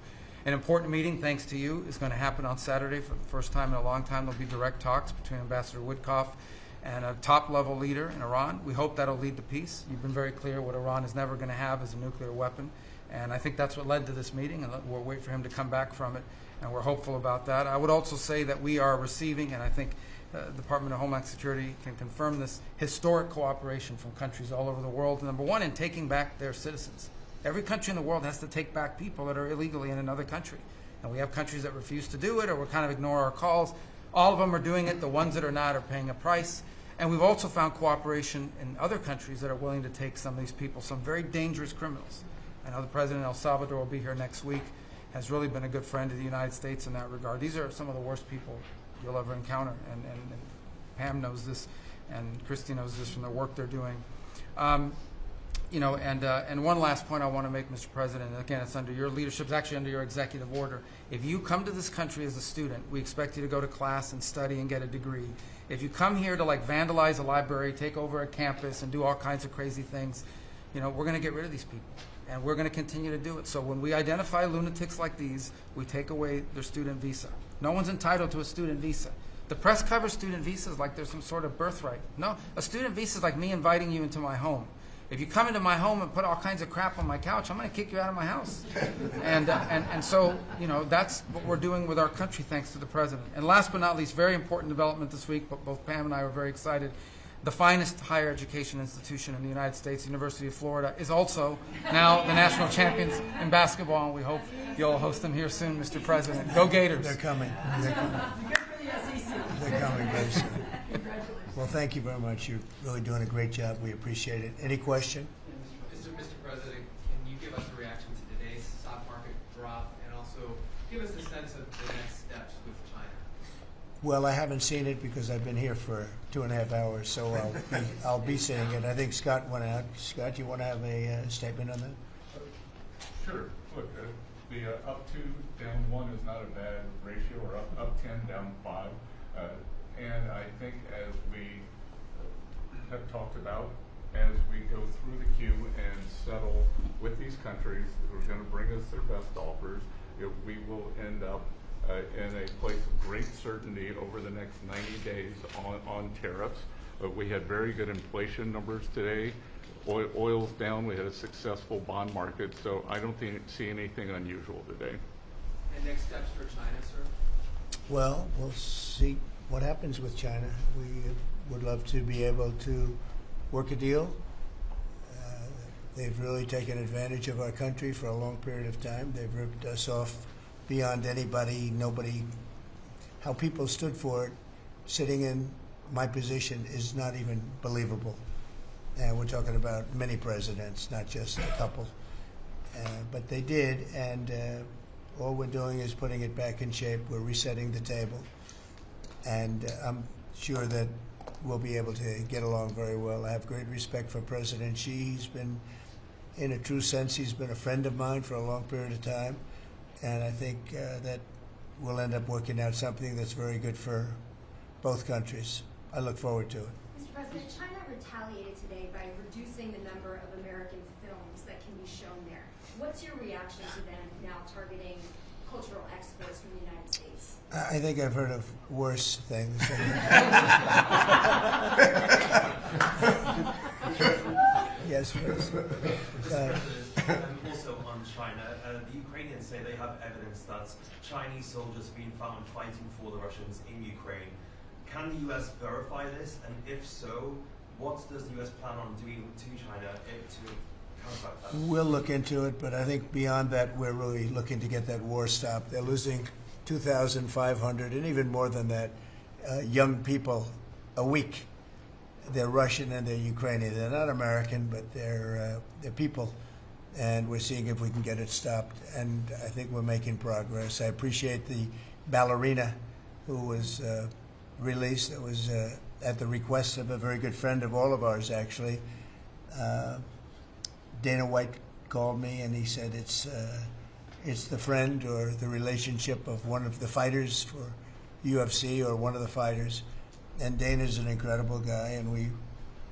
An important meeting, thanks to you, is going to happen on Saturday for the first time in a long time. There'll be direct talks between Ambassador Woodcoff and a top-level leader in Iran. We hope that'll lead to peace. You've been very clear what Iran is never going to have is a nuclear weapon, and I think that's what led to this meeting, and we'll wait for him to come back from it, and we're hopeful about that. I would also say that we are receiving, and I think the Department of Homeland Security can confirm this, historic cooperation from countries all over the world. Number one, in taking back their citizens. Every country in the world has to take back people that are illegally in another country. And we have countries that refuse to do it, or we kind of ignore our calls. All of them are doing it. The ones that are not are paying a price. And we've also found cooperation in other countries that are willing to take some of these people, some very dangerous criminals. I know the President of El Salvador will be here next week, has really been a good friend of the United States in that regard. These are some of the worst people you'll ever encounter, and Pam knows this, and Christy knows this from the work they're doing. And one last point I want to make, Mr. President, and again, it's under your leadership, it's actually under your executive order. If you come to this country as a student, we expect you to go to class and study and get a degree. If you come here to vandalize a library, take over a campus, and do all kinds of crazy things, we're going to get rid of these people. And we're going to continue to do it. So when we identify lunatics like these, we take away their student visa. No one's entitled to a student visa. The press covers student visas like there's some sort of birthright. No, a student visa is like me inviting you into my home. If you come into my home and put all kinds of crap on my couch, I'm going to kick you out of my house. And so, that's what we're doing with our country, thanks to the President. And last but not least, very important development this week, but both Pam and I were very excited. The finest higher education institution in the United States, University of Florida, is also now the national champions in basketball, and we hope you'll host them here soon, Mr. President. Go Gators. They're coming. They're coming. They're coming very soon. Well, thank you very much. You're really doing a great job. We appreciate it. Any question? Mr. President, can you give us a reaction to today's stock market drop, and also give us a sense of the next steps with China. Well, I haven't seen it because I've been here for 2.5 hours, so I'll be seeing it. I think Scott went out. Scott, you want to have a statement on that? Sure. Look, the up 2, down 1 is not a bad ratio, or up 10, down 5. And I think as we have talked about, as we go through the queue and settle with these countries who are going to bring us their best offers, we will end up in a place of great certainty over the next 90 days on tariffs. We had very good inflation numbers today. Oil's down. We had a successful bond market, so I don't see anything unusual today. And next steps for China, sir? Well, we'll see what happens with China. We would love to be able to work a deal. They've really taken advantage of our country for a long period of time. They've ripped us off beyond anybody, nobody. How people stood for it, sitting in my position, is not even believable. And we're talking about many presidents, not just a couple. But they did, and all we're doing is putting it back in shape. We're resetting the table. And I'm sure that we'll be able to get along very well. I have great respect for President Xi. He's been, in a true sense, he's been a friend of mine for a long period of time. And I think that we'll end up working out something that's very good for both countries. I look forward to it. Mr. President, China retaliated today by reducing the number of American films that can be shown there. What's your reaction to them now targeting cultural exports from the United States? I think I've heard of worse things. Yes, please. Also on China, the Ukrainians say they have evidence that Chinese soldiers have been found fighting for the Russians in Ukraine. Can the U.S. verify this? And if so, what does the U.S. plan on doing to China to counteract that? We'll look into it, but I think beyond that, we're really looking to get that war stopped. They're losing 2,500 and even more than that young people a week. They're Russian and they're Ukrainian. They're not American, but they're people. And we're seeing if we can get it stopped. And I think we're making progress. I appreciate the ballerina who was released. It was at the request of a very good friend of all of ours, actually. Dana White called me and he said it's the friend or the relationship of one of the fighters for UFC or one of the fighters. And Dana's an incredible guy, and we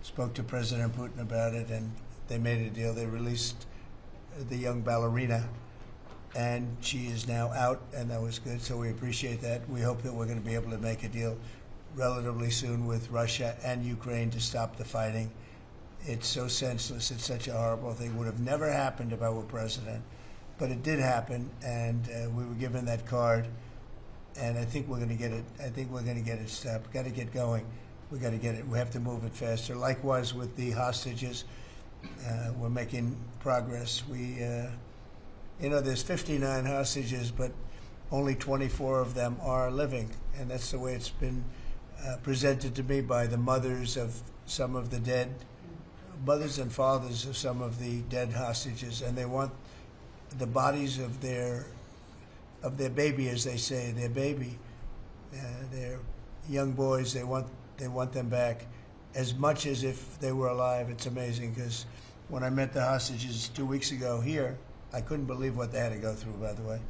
spoke to President Putin about it, and they made a deal. They released the young ballerina, and she is now out, and that was good, so we appreciate that. We hope that we're going to be able to make a deal relatively soon with Russia and Ukraine to stop the fighting. It's so senseless. It's such a horrible thing. It would have never happened if I were president, but it did happen, and we were given that card. And I think we're going to get it. I think we're going to get it stopped. Got to get going. We got to get it. We have to move it faster. Likewise with the hostages, we're making progress. We, there's 59 hostages, but only 24 of them are living, and that's the way it's been presented to me by the mothers of some of the dead, mothers and fathers of some of the dead hostages, and they want the bodies of their baby, as they say, their baby, their young boys. They want them back as much as if they were alive. It's amazing because when I met the hostages 2 weeks ago here, I couldn't believe what they had to go through, by the way.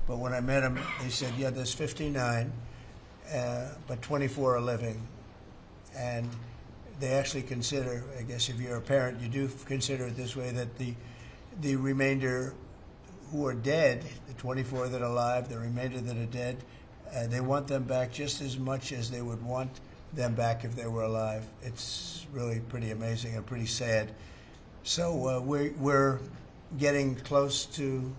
But when I met them, they said, yeah, there's 59, but 24 are living. And they actually consider, I guess if you're a parent, you do consider it this way, that the remainder who are dead, the 24 that are alive, the remainder that are dead, they want them back just as much as they would want them back if they were alive. It's really pretty amazing and pretty sad. So we're getting close to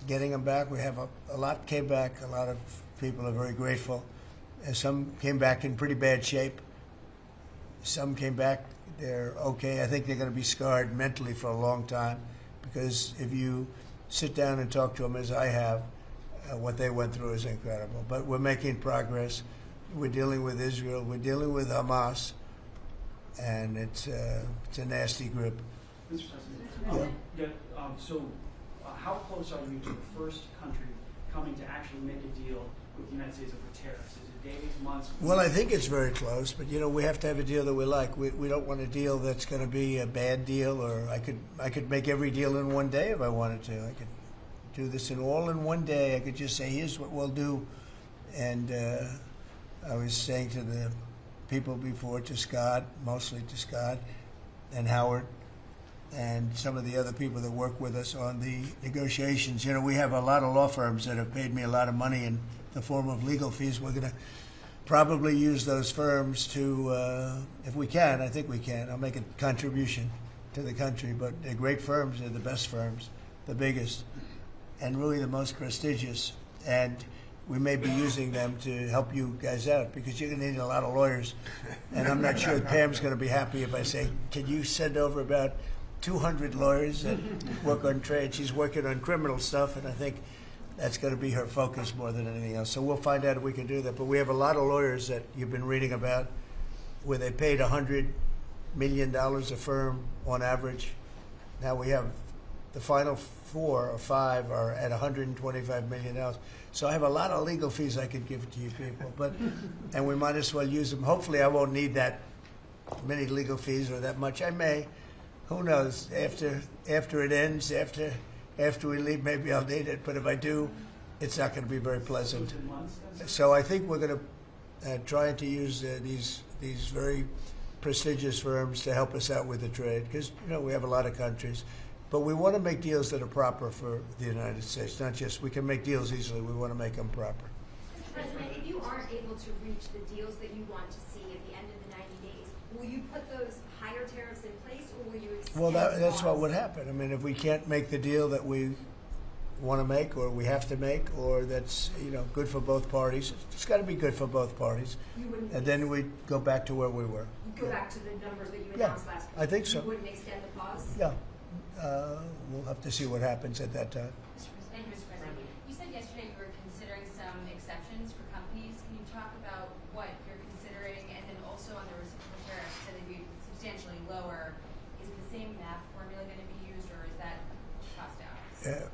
getting them back. We have a lot came back. A lot of people are very grateful. Some came back in pretty bad shape. Some came back, they're okay. I think they're going to be scarred mentally for a long time. Because if you sit down and talk to them, as I have, what they went through is incredible. But we're making progress. We're dealing with Israel. We're dealing with Hamas. And it's a nasty group. Mr. President, so how close are you to the first country coming to actually make a deal with the United States over tariffs? Is it days, months? Well, I think it's very close, but we have to have a deal that we like. We don't want a deal that's going to be a bad deal, or I could make every deal in one day if I wanted to. I could do this all in one day. I could just say, here's what we'll do. And I was saying to the people before, to Scott, mostly to Scott and Howard, and some of the other people that work with us on the negotiations. We have a lot of law firms that have paid me a lot of money in the form of legal fees. We're going to probably use those firms to, if we can, I think we can. I'll make a contribution to the country, but they're great firms. They're the best firms, the biggest, and really the most prestigious. And we may be using them to help you guys out, because you're going to need a lot of lawyers. And I'm not sure Pam's going to be happy if I say, can you send over about 200 lawyers that work on trade? She's working on criminal stuff, and I think that's going to be her focus more than anything else. So we'll find out if we can do that. But we have a lot of lawyers that you've been reading about where they paid $100 million a firm on average. Now we have the final 4 or 5 are at $125 million. So I have a lot of legal fees I could give to you people, and we might as well use them. Hopefully I won't need that many legal fees or that much. I may. Who knows? After it ends, after we leave, maybe I'll need it. But if I do, it's not going to be very pleasant. So I think we're going to try to use these very prestigious firms to help us out with the trade, because we have a lot of countries. But we want to make deals that are proper for the United States, not just we can make deals easily. We want to make them proper. Mr. President, if you aren't able to reach the deals that you want to see at the end of the 90 days, will you put those higher tariffs in place, or will you extend Well, that's the what pause? would happen. I mean, if we can't make the deal that we want to make, or we have to make, or that's good for both parties, it's got to be good for both parties. You wouldn't And then we go back to where we were. go back to the numbers that you announced last week? I think so. You wouldn't extend the pause? Yeah. We'll have to see what happens at that time. Thank you, Mr. President. You said yesterday you were considering some exceptions for companies. Can you talk about what you're considering? And then also on the reciprocal tariffs, so they'd be substantially lower. Is the same math formula going to be used, or is that tossed out?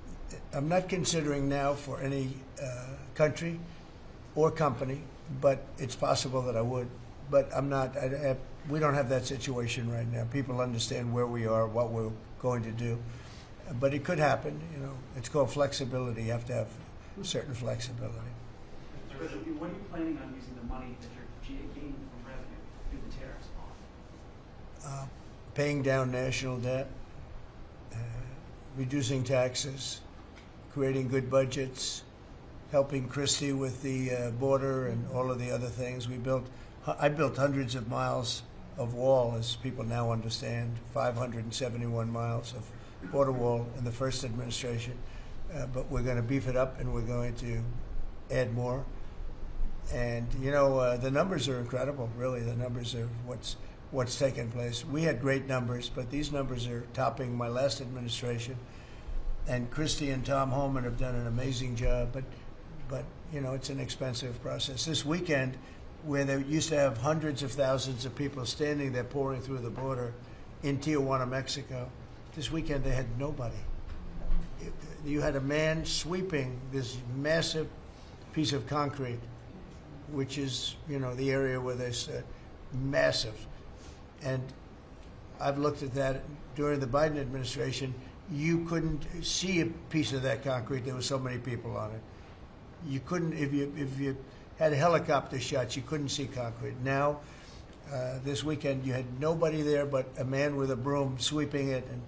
I'm not considering now for any country or company, but it's possible that I would. But I'm not. We don't have that situation right now. People understand where we are, what we're going to do. But it could happen. It's called flexibility. You have to have certain flexibility. Mr. President, what are you planning on using the money that you're gaining from revenue through the tariffs on? Paying down national debt, reducing taxes, creating good budgets, helping Christie with the border and all of the other things. I built hundreds of miles of wall, as people now understand, 571 miles of border wall in the first administration. But we're going to beef it up, and we're going to add more. And, the numbers are incredible, really. The numbers are what's taken place. We had great numbers, but these numbers are topping my last administration. And Christie and Tom Homan have done an amazing job, but it's an expensive process. This weekend, where they used to have hundreds of thousands of people standing there pouring through the border in Tijuana, Mexico, this weekend they had nobody. You had a man sweeping this massive piece of concrete, which is, the area where they said massive. And I've looked at that during the Biden administration. You couldn't see a piece of that concrete. There were so many people on it. You couldn't, if you had helicopter shots, you couldn't see concrete. Now, this weekend, you had nobody there but a man with a broom sweeping it and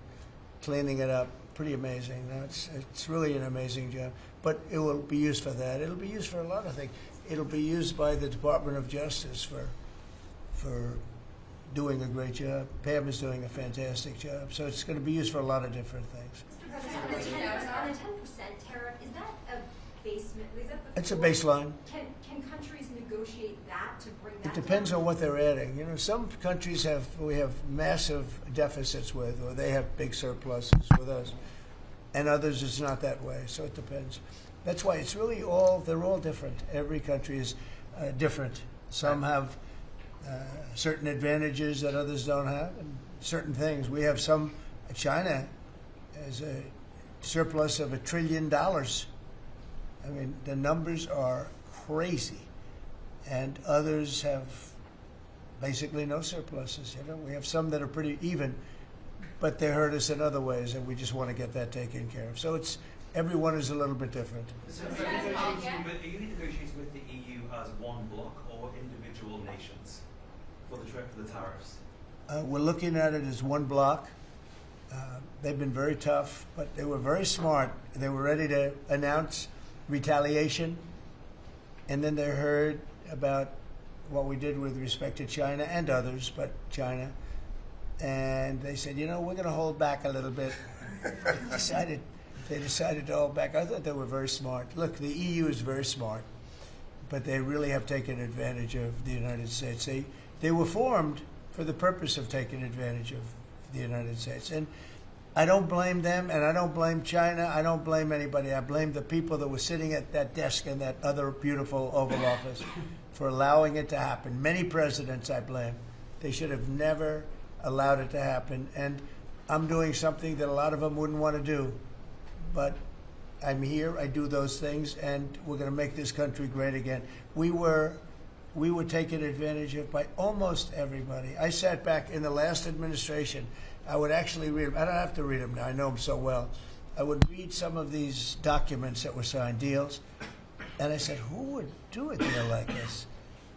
cleaning it up. Pretty amazing. It's really an amazing job. But it will be used for that. It'll be used for a lot of things. It'll be used by the Department of Justice for doing a great job. Pam is doing a fantastic job. So it's going to be used for a lot of different things. On the 10% tariff, is that a basement? Is that the It's a floor? baseline. Can countries negotiate that to bring that It depends down? on what they're adding. Some countries we have massive deficits with, or they have big surpluses with us, and others it's not that way. So it depends. That's why it's really they're all different. Every country is different. Some have certain advantages that others don't have, and certain things. We have some. China has surplus of $1 trillion. I mean, the numbers are crazy. And others have basically no surpluses. You know, we have some that are pretty even, but they hurt us in other ways, and we just want to get that taken care of. So it's everyone is a little bit different. So are you negotiating with the EU as one bloc or individual nations for the tariffs? We're looking at it as one block. They've been very tough, but they were very smart. They were ready to announce retaliation, and then they heard about what we did with respect to China and others, but China. And they said, you know, we're going to hold back a little bit. They decided to hold back. I thought they were very smart. Look, the EU is very smart, but they really have taken advantage of the United States. They were formed for the purpose of taking advantage of the United States. And I don't blame them, and I don't blame China. I don't blame anybody. I blame the people that were sitting at that desk in that other beautiful Oval Office for allowing it to happen. Many presidents I blame. They should have never allowed it to happen. And I'm doing something that a lot of them wouldn't want to do. But I'm here, I do those things, and we're going to make this country great again. We were taken advantage of by almost everybody. I sat back in the last administration. I would actually read them. I don't have to read them now. I know them so well. I would read some of these documents that were signed, deals, and I said, who would do a deal like this?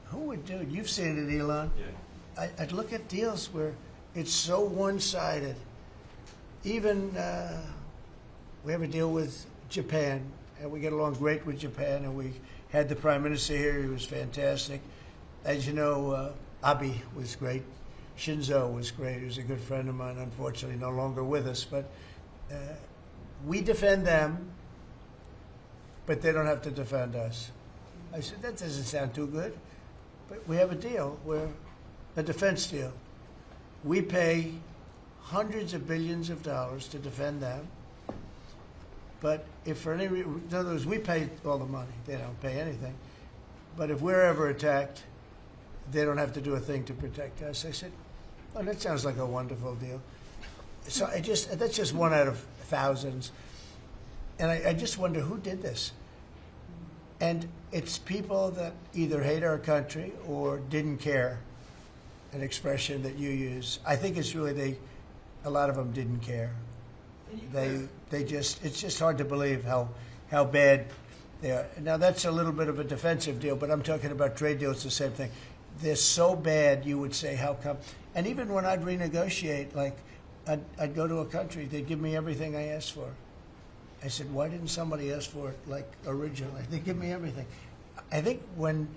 Who would do it? You've seen it, Elon. Yeah. I'd look at deals where it's so one-sided. Even we have a deal with Japan, and we get along great with Japan, and we had the Prime Minister here. He was fantastic. As you know, Abe was great. Shinzo was great. He was a good friend of mine, unfortunately no longer with us. But we defend them, but they don't have to defend us. I said, that doesn't sound too good. But we have a deal, a defense deal. We pay hundreds of billions of dollars to defend them. But if for any reason, in other words, we pay all the money. They don't pay anything. But if we're ever attacked, they don't have to do a thing to protect us. I said, oh, that sounds like a wonderful deal. So that's just one out of thousands. And I just wonder who did this. And it's people that either hate our country or didn't care, an expression that you use. I think it's really a lot of them didn't care. It's just hard to believe how bad they are. Now, that's a little bit of a defensive deal, but I'm talking about trade deals, the same thing. They're so bad, you would say, how come? And even when I'd renegotiate, like, I'd go to a country, they'd give me everything I asked for. I said, why didn't somebody ask for it, like, originally? They give me everything. I think when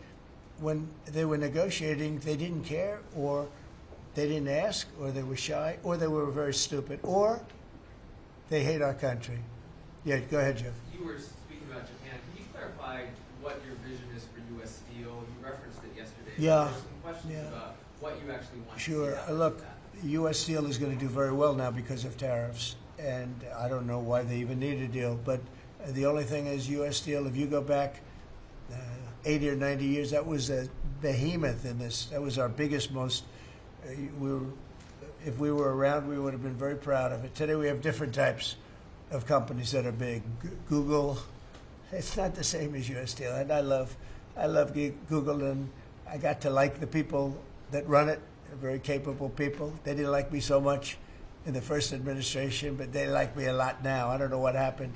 they were negotiating, they didn't care, or they didn't ask, or they were shy, or they were very stupid, or they hate our country. Yeah, go ahead, Jeff. You were speaking about Japan. Can you clarify what your vision is for U.S. Steel? You referenced it yesterday. Yeah. There were some questions about what you actually want Sure. to see. Look, U.S. Steel is going to do very well now because of tariffs. And I don't know why they even need a deal. But the only thing is U.S. Steel, if you go back 80 or 90 years, that was a behemoth in this. That was our biggest, most, if we were around, we would have been very proud of it. Today we have different types of companies that are big. Google, it's not the same as U.S. Steel. And I love Google, and I got to like the people that run it. They're very capable people. They didn't like me so much in the first administration, but they like me a lot now. I don't know what happened,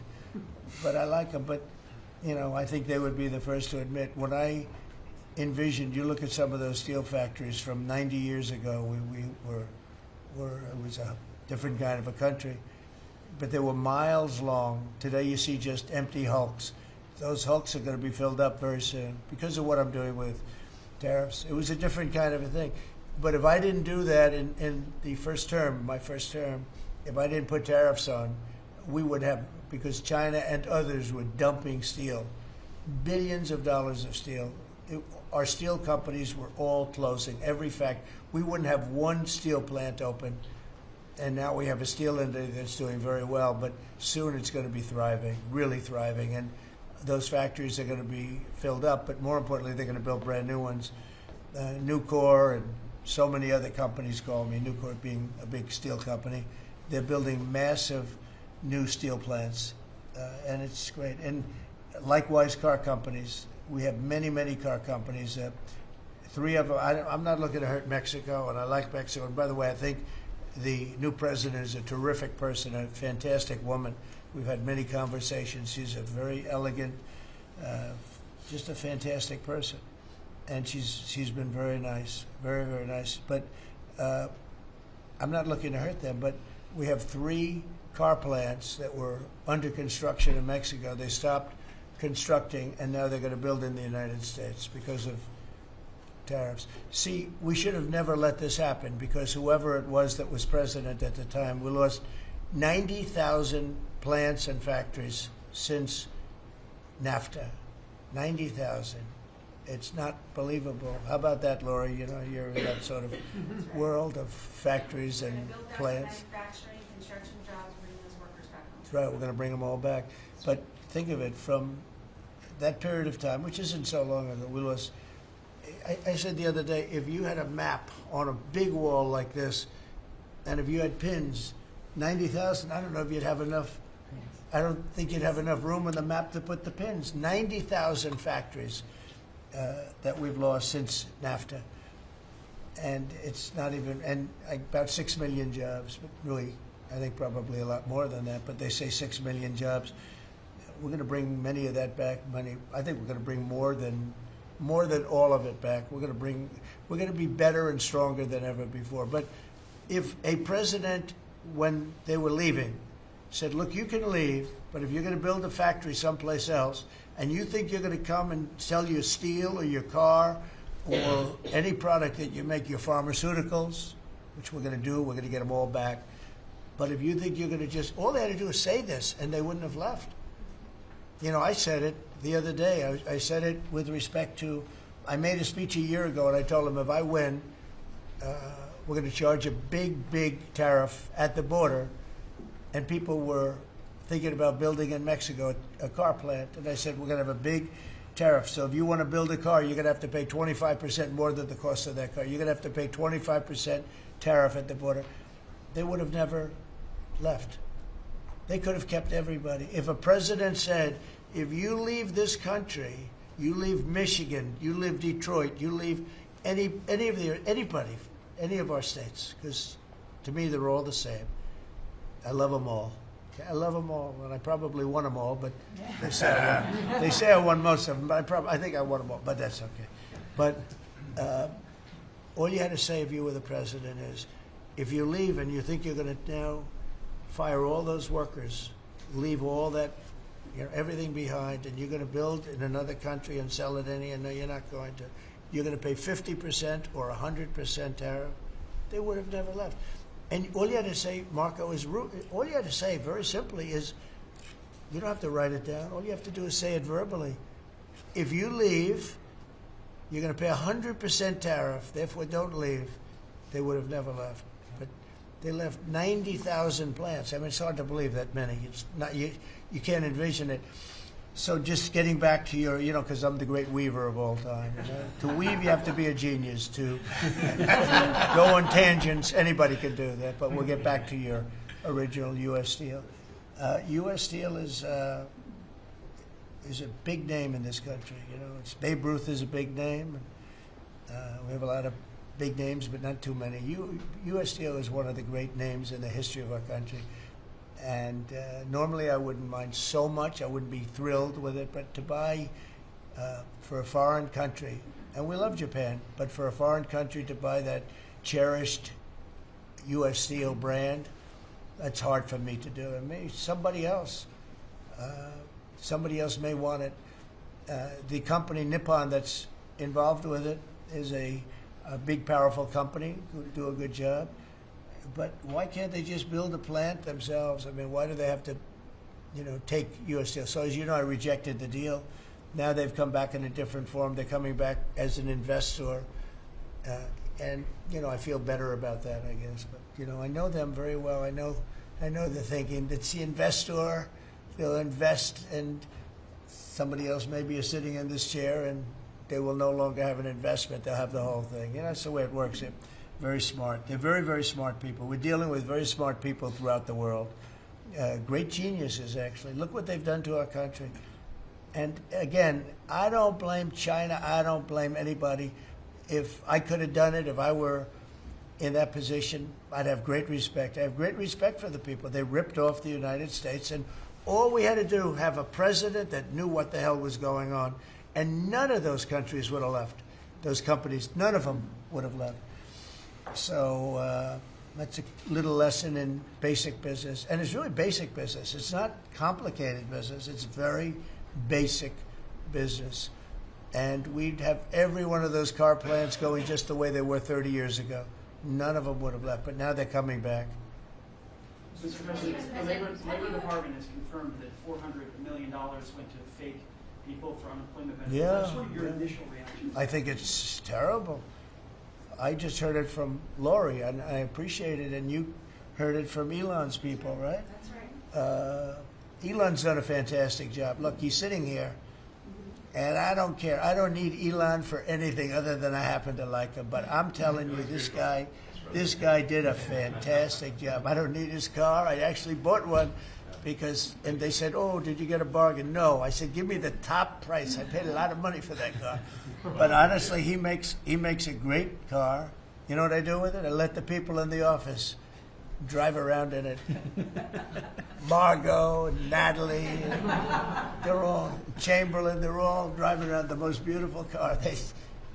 but I like them. But, you know, I think they would be the first to admit, when I envisioned, you look at some of those steel factories from 90 years ago, it was a different kind of a country, but they were miles long. Today you see just empty hulks. Those hulks are going to be filled up very soon because of what I'm doing with tariffs. It was a different kind of a thing. But if I didn't do that in the first term, my first term, if I didn't put tariffs on, we would have, because China and others were dumping steel, billions of dollars of steel. Our steel companies were all closing, every fact. We wouldn't have one steel plant open, and now we have a steel industry that's doing very well, but soon it's going to be thriving, really thriving, and those factories are going to be filled up, but more importantly, they're going to build brand new ones. Nucor and so many other companies call me, Nucor being a big steel company. They're building massive new steel plants, and it's great. And likewise, car companies. We have many, many car companies. 3 of them. I'm not looking to hurt Mexico, and I like Mexico. And by the way, I think the new president is a terrific person, a fantastic woman. We've had many conversations. She's a very elegant, just a fantastic person, and she's been very nice, very, very nice. But I'm not looking to hurt them. But we have 3 car plants that were under construction in Mexico. They stopped constructing, and now they're going to build in the United States because of tariffs. See, we should have never let this happen, because whoever it was that was president at the time, we lost 90,000 plants and factories since NAFTA. 90,000. It's not believable. How about that, Laura? You know, you're in that sort of world of factories and plants. Manufacturing, construction jobs, bringing those workers back home. That's right. We're going to bring them all back. But think of it, from that period of time, which isn't so long ago, we lost. I said the other day, if you had a map on a big wall like this, and if you had pins, 90,000, I don't know if you'd have enough. I don't think you'd have enough room on the map to put the pins. 90,000 factories that we've lost since NAFTA. And it's not even, and about 6 million jobs, but really, I think probably a lot more than that, but they say 6 million jobs. We're going to bring many of that back. I think we're going to bring more than all of it back. We're going to be better and stronger than ever before. But if a president, when they were leaving, said, look, you can leave, but if you're going to build a factory someplace else, and you think you're going to come and sell your steel or your car or any product that you make, your pharmaceuticals, which we're going to do, we're going to get them all back. But if you think you're going to just, all they had to do is say this, and they wouldn't have left. You know, I said it the other day. I said it with respect to, I made a speech a year ago, and I told them if I win, we're going to charge a big, big tariff at the border. And people were thinking about building in Mexico a car plant. And I said, we're going to have a big tariff. So if you want to build a car, you're going to have to pay 25% more than the cost of that car. You're going to have to pay 25% tariff at the border. They would have never left. They could have kept everybody. If a president said, if you leave this country, you leave Michigan, you leave Detroit, you leave anybody, any of our states, because to me they're all the same. I love them all. I love them all, and I probably won them all, but they say I won most of them, but I think I won them all, but that's okay. But all you had to say if you were the president is, if you leave and you think you're going to now fire all those workers, leave all that, everything behind, and you're going to build in another country and sell it no, you're not going to. You're going to pay 50% or 100% tariff. They would have never left. And all you had to say, Marco, all you had to say very simply is, you don't have to write it down. All you have to do is say it verbally. If you leave, you're going to pay 100% tariff. Therefore, don't leave. They would have never left. But they left 90,000 plants. I mean, it's hard to believe that many. It's not, you can't envision it. So just getting back to your, because I'm the great weaver of all time. To weave, you have to be a genius. To go on tangents, anybody can do that. But we'll get back to your original U.S. Steel. U.S. Steel is a big name in this country. Babe Ruth is a big name. We have a lot of big names, but not too many. U.S. Steel is one of the great names in the history of our country. And normally I wouldn't mind so much. I wouldn't be thrilled with it. But to buy for a foreign country, and we love Japan, but for a foreign country to buy that cherished U.S. Steel brand, that's hard for me to do. And maybe somebody else may want it. The company Nippon that's involved with it is a big, powerful company who do a good job. But why can't they just build a plant themselves? I mean, why do they have to, take U.S. Steel? So as you know, I rejected the deal. Now they've come back in a different form. They're coming back as an investor. And, I feel better about that, I guess. But, I know them very well. I know the thinking. It's the investor. They'll invest, and somebody else maybe is sitting in this chair, and they will no longer have an investment. They'll have the whole thing. That's the way it works. Very smart. They're very, very smart people. We're dealing with very smart people throughout the world. great geniuses, actually. Look what they've done to our country. And again, I don't blame China. I don't blame anybody. If I could have done it, if I were in that position, I'd have great respect. I have great respect for the people. They ripped off the United States, and all we had to do, have a president that knew what the hell was going on, and none of those countries would have left. Those companies, none of them would have left. So that's a little lesson in basic business. And it's really basic business. It's not complicated business. It's very basic business. And we'd have every one of those car plants going just the way they were 30 years ago. None of them would have left, but now they're coming back. Mr. President, the Labor Department has confirmed that $400 million went to fake people for unemployment benefits. Yeah, What are your initial reactions? I think it's terrible. I just heard it from Lori, and I appreciate it, and you heard it from Elon's people, right? That's right. Elon's done a fantastic job. Look, he's sitting here, and I don't care. I don't need Elon for anything other than I happen to like him. But I'm telling you, this guy did a fantastic job. I don't need his car. I actually bought one because, and they said, "Oh, did you get a bargain?" No. I said, "Give me the top price." I paid a lot of money for that car. But honestly, he makes a great car. You know what I do with it? I let the people in the office drive around in it. Margot and Natalie, and they're all, Chamberlain, they're all driving around the most beautiful car.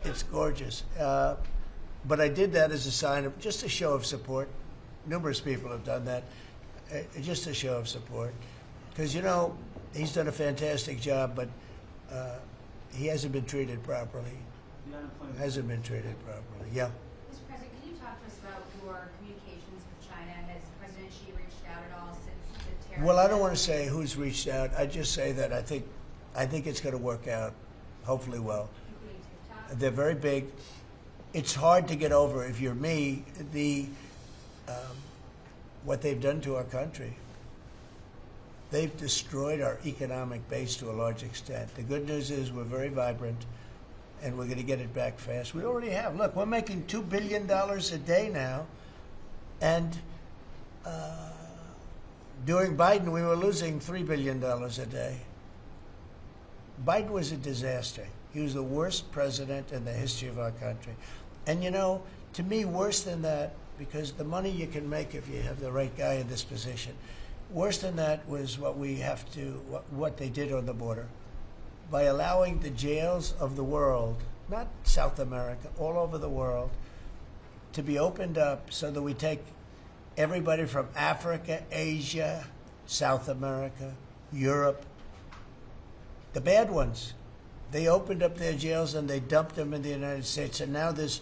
It's gorgeous. But I did that as a sign of, just a show of support. Numerous people have done that. Just a show of support. Because, you know, he's done a fantastic job, but he hasn't been treated properly. Hasn't been treated properly. Yeah. Mr. President, can you talk to us about your communications with China? Has President Xi reached out at all since the tariff? Well, I don't want to say who's reached out. I just say that I think it's going to work out, hopefully well. Including TikTok? They're very big. It's hard to get over, if you're me, what they've done to our country. They've destroyed our economic base to a large extent. The good news is we're very vibrant, and we're going to get it back fast. We already have. Look, we're making $2 billion a day now, and during Biden, we were losing $3 billion a day. Biden was a disaster. He was the worst president in the history of our country. And, you know, to me, worse than that, because the money you can make if you have the right guy in this position, worse than that was what they did on the border. By allowing the jails of the world, not South America, all over the world, to be opened up so that we take everybody from Africa, Asia, South America, Europe, the bad ones. They opened up their jails and they dumped them in the United States. And now this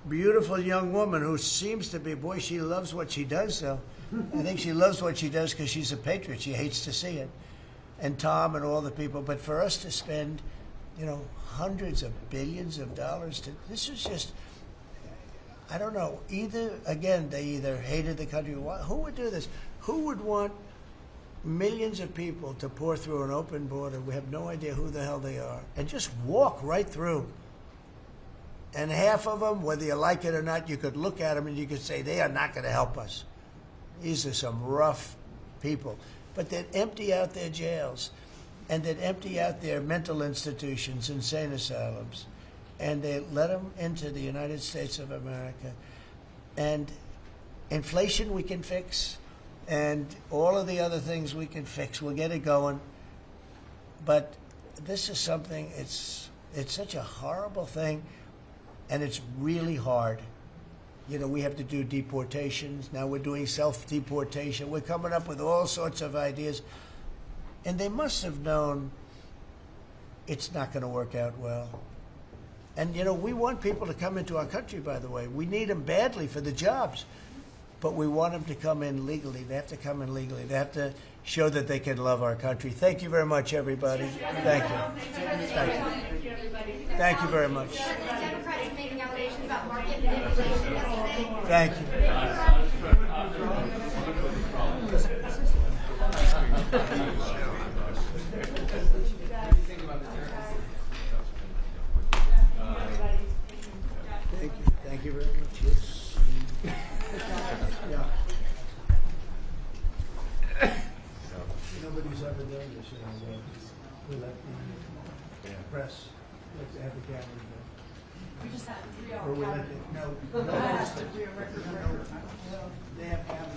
beautiful young woman who seems to be, boy, she loves what she does, though. I think she loves what she does because she's a patriot. She hates to see it. And Tom and all the people. But for us to spend, you know, hundreds of billions of dollars this is just, I don't know. They either hated the country. Who would do this? Who would want millions of people to pour through an open border? We have no idea who the hell they are. And just walk right through. And half of them, whether you like it or not, you could look at them and you could say, they are not going to help us. These are some rough people. But they'd empty out their jails, and they'd empty out their mental institutions, insane asylums, and they let them into the United States of America. And inflation we can fix, and all of the other things we can fix. We'll get it going. But this is something, it's such a horrible thing, and it's really hard. You know, we have to do deportations. Now we're doing self-deportation. We're coming up with all sorts of ideas. And they must have known it's not going to work out well. And, you know, we want people to come into our country, by the way. We need them badly for the jobs. But we want them to come in legally. They have to come in legally. They have to show that they can love our country. Thank you very much, everybody. Thank you. Thank you. Thank you very much. Democrats making allegations about market manipulation yesterday. Thank you. Thank you. Thank you very much. Yes. Yeah. we let the press, have the cameras. We just had Or we let the, no, they have cameras.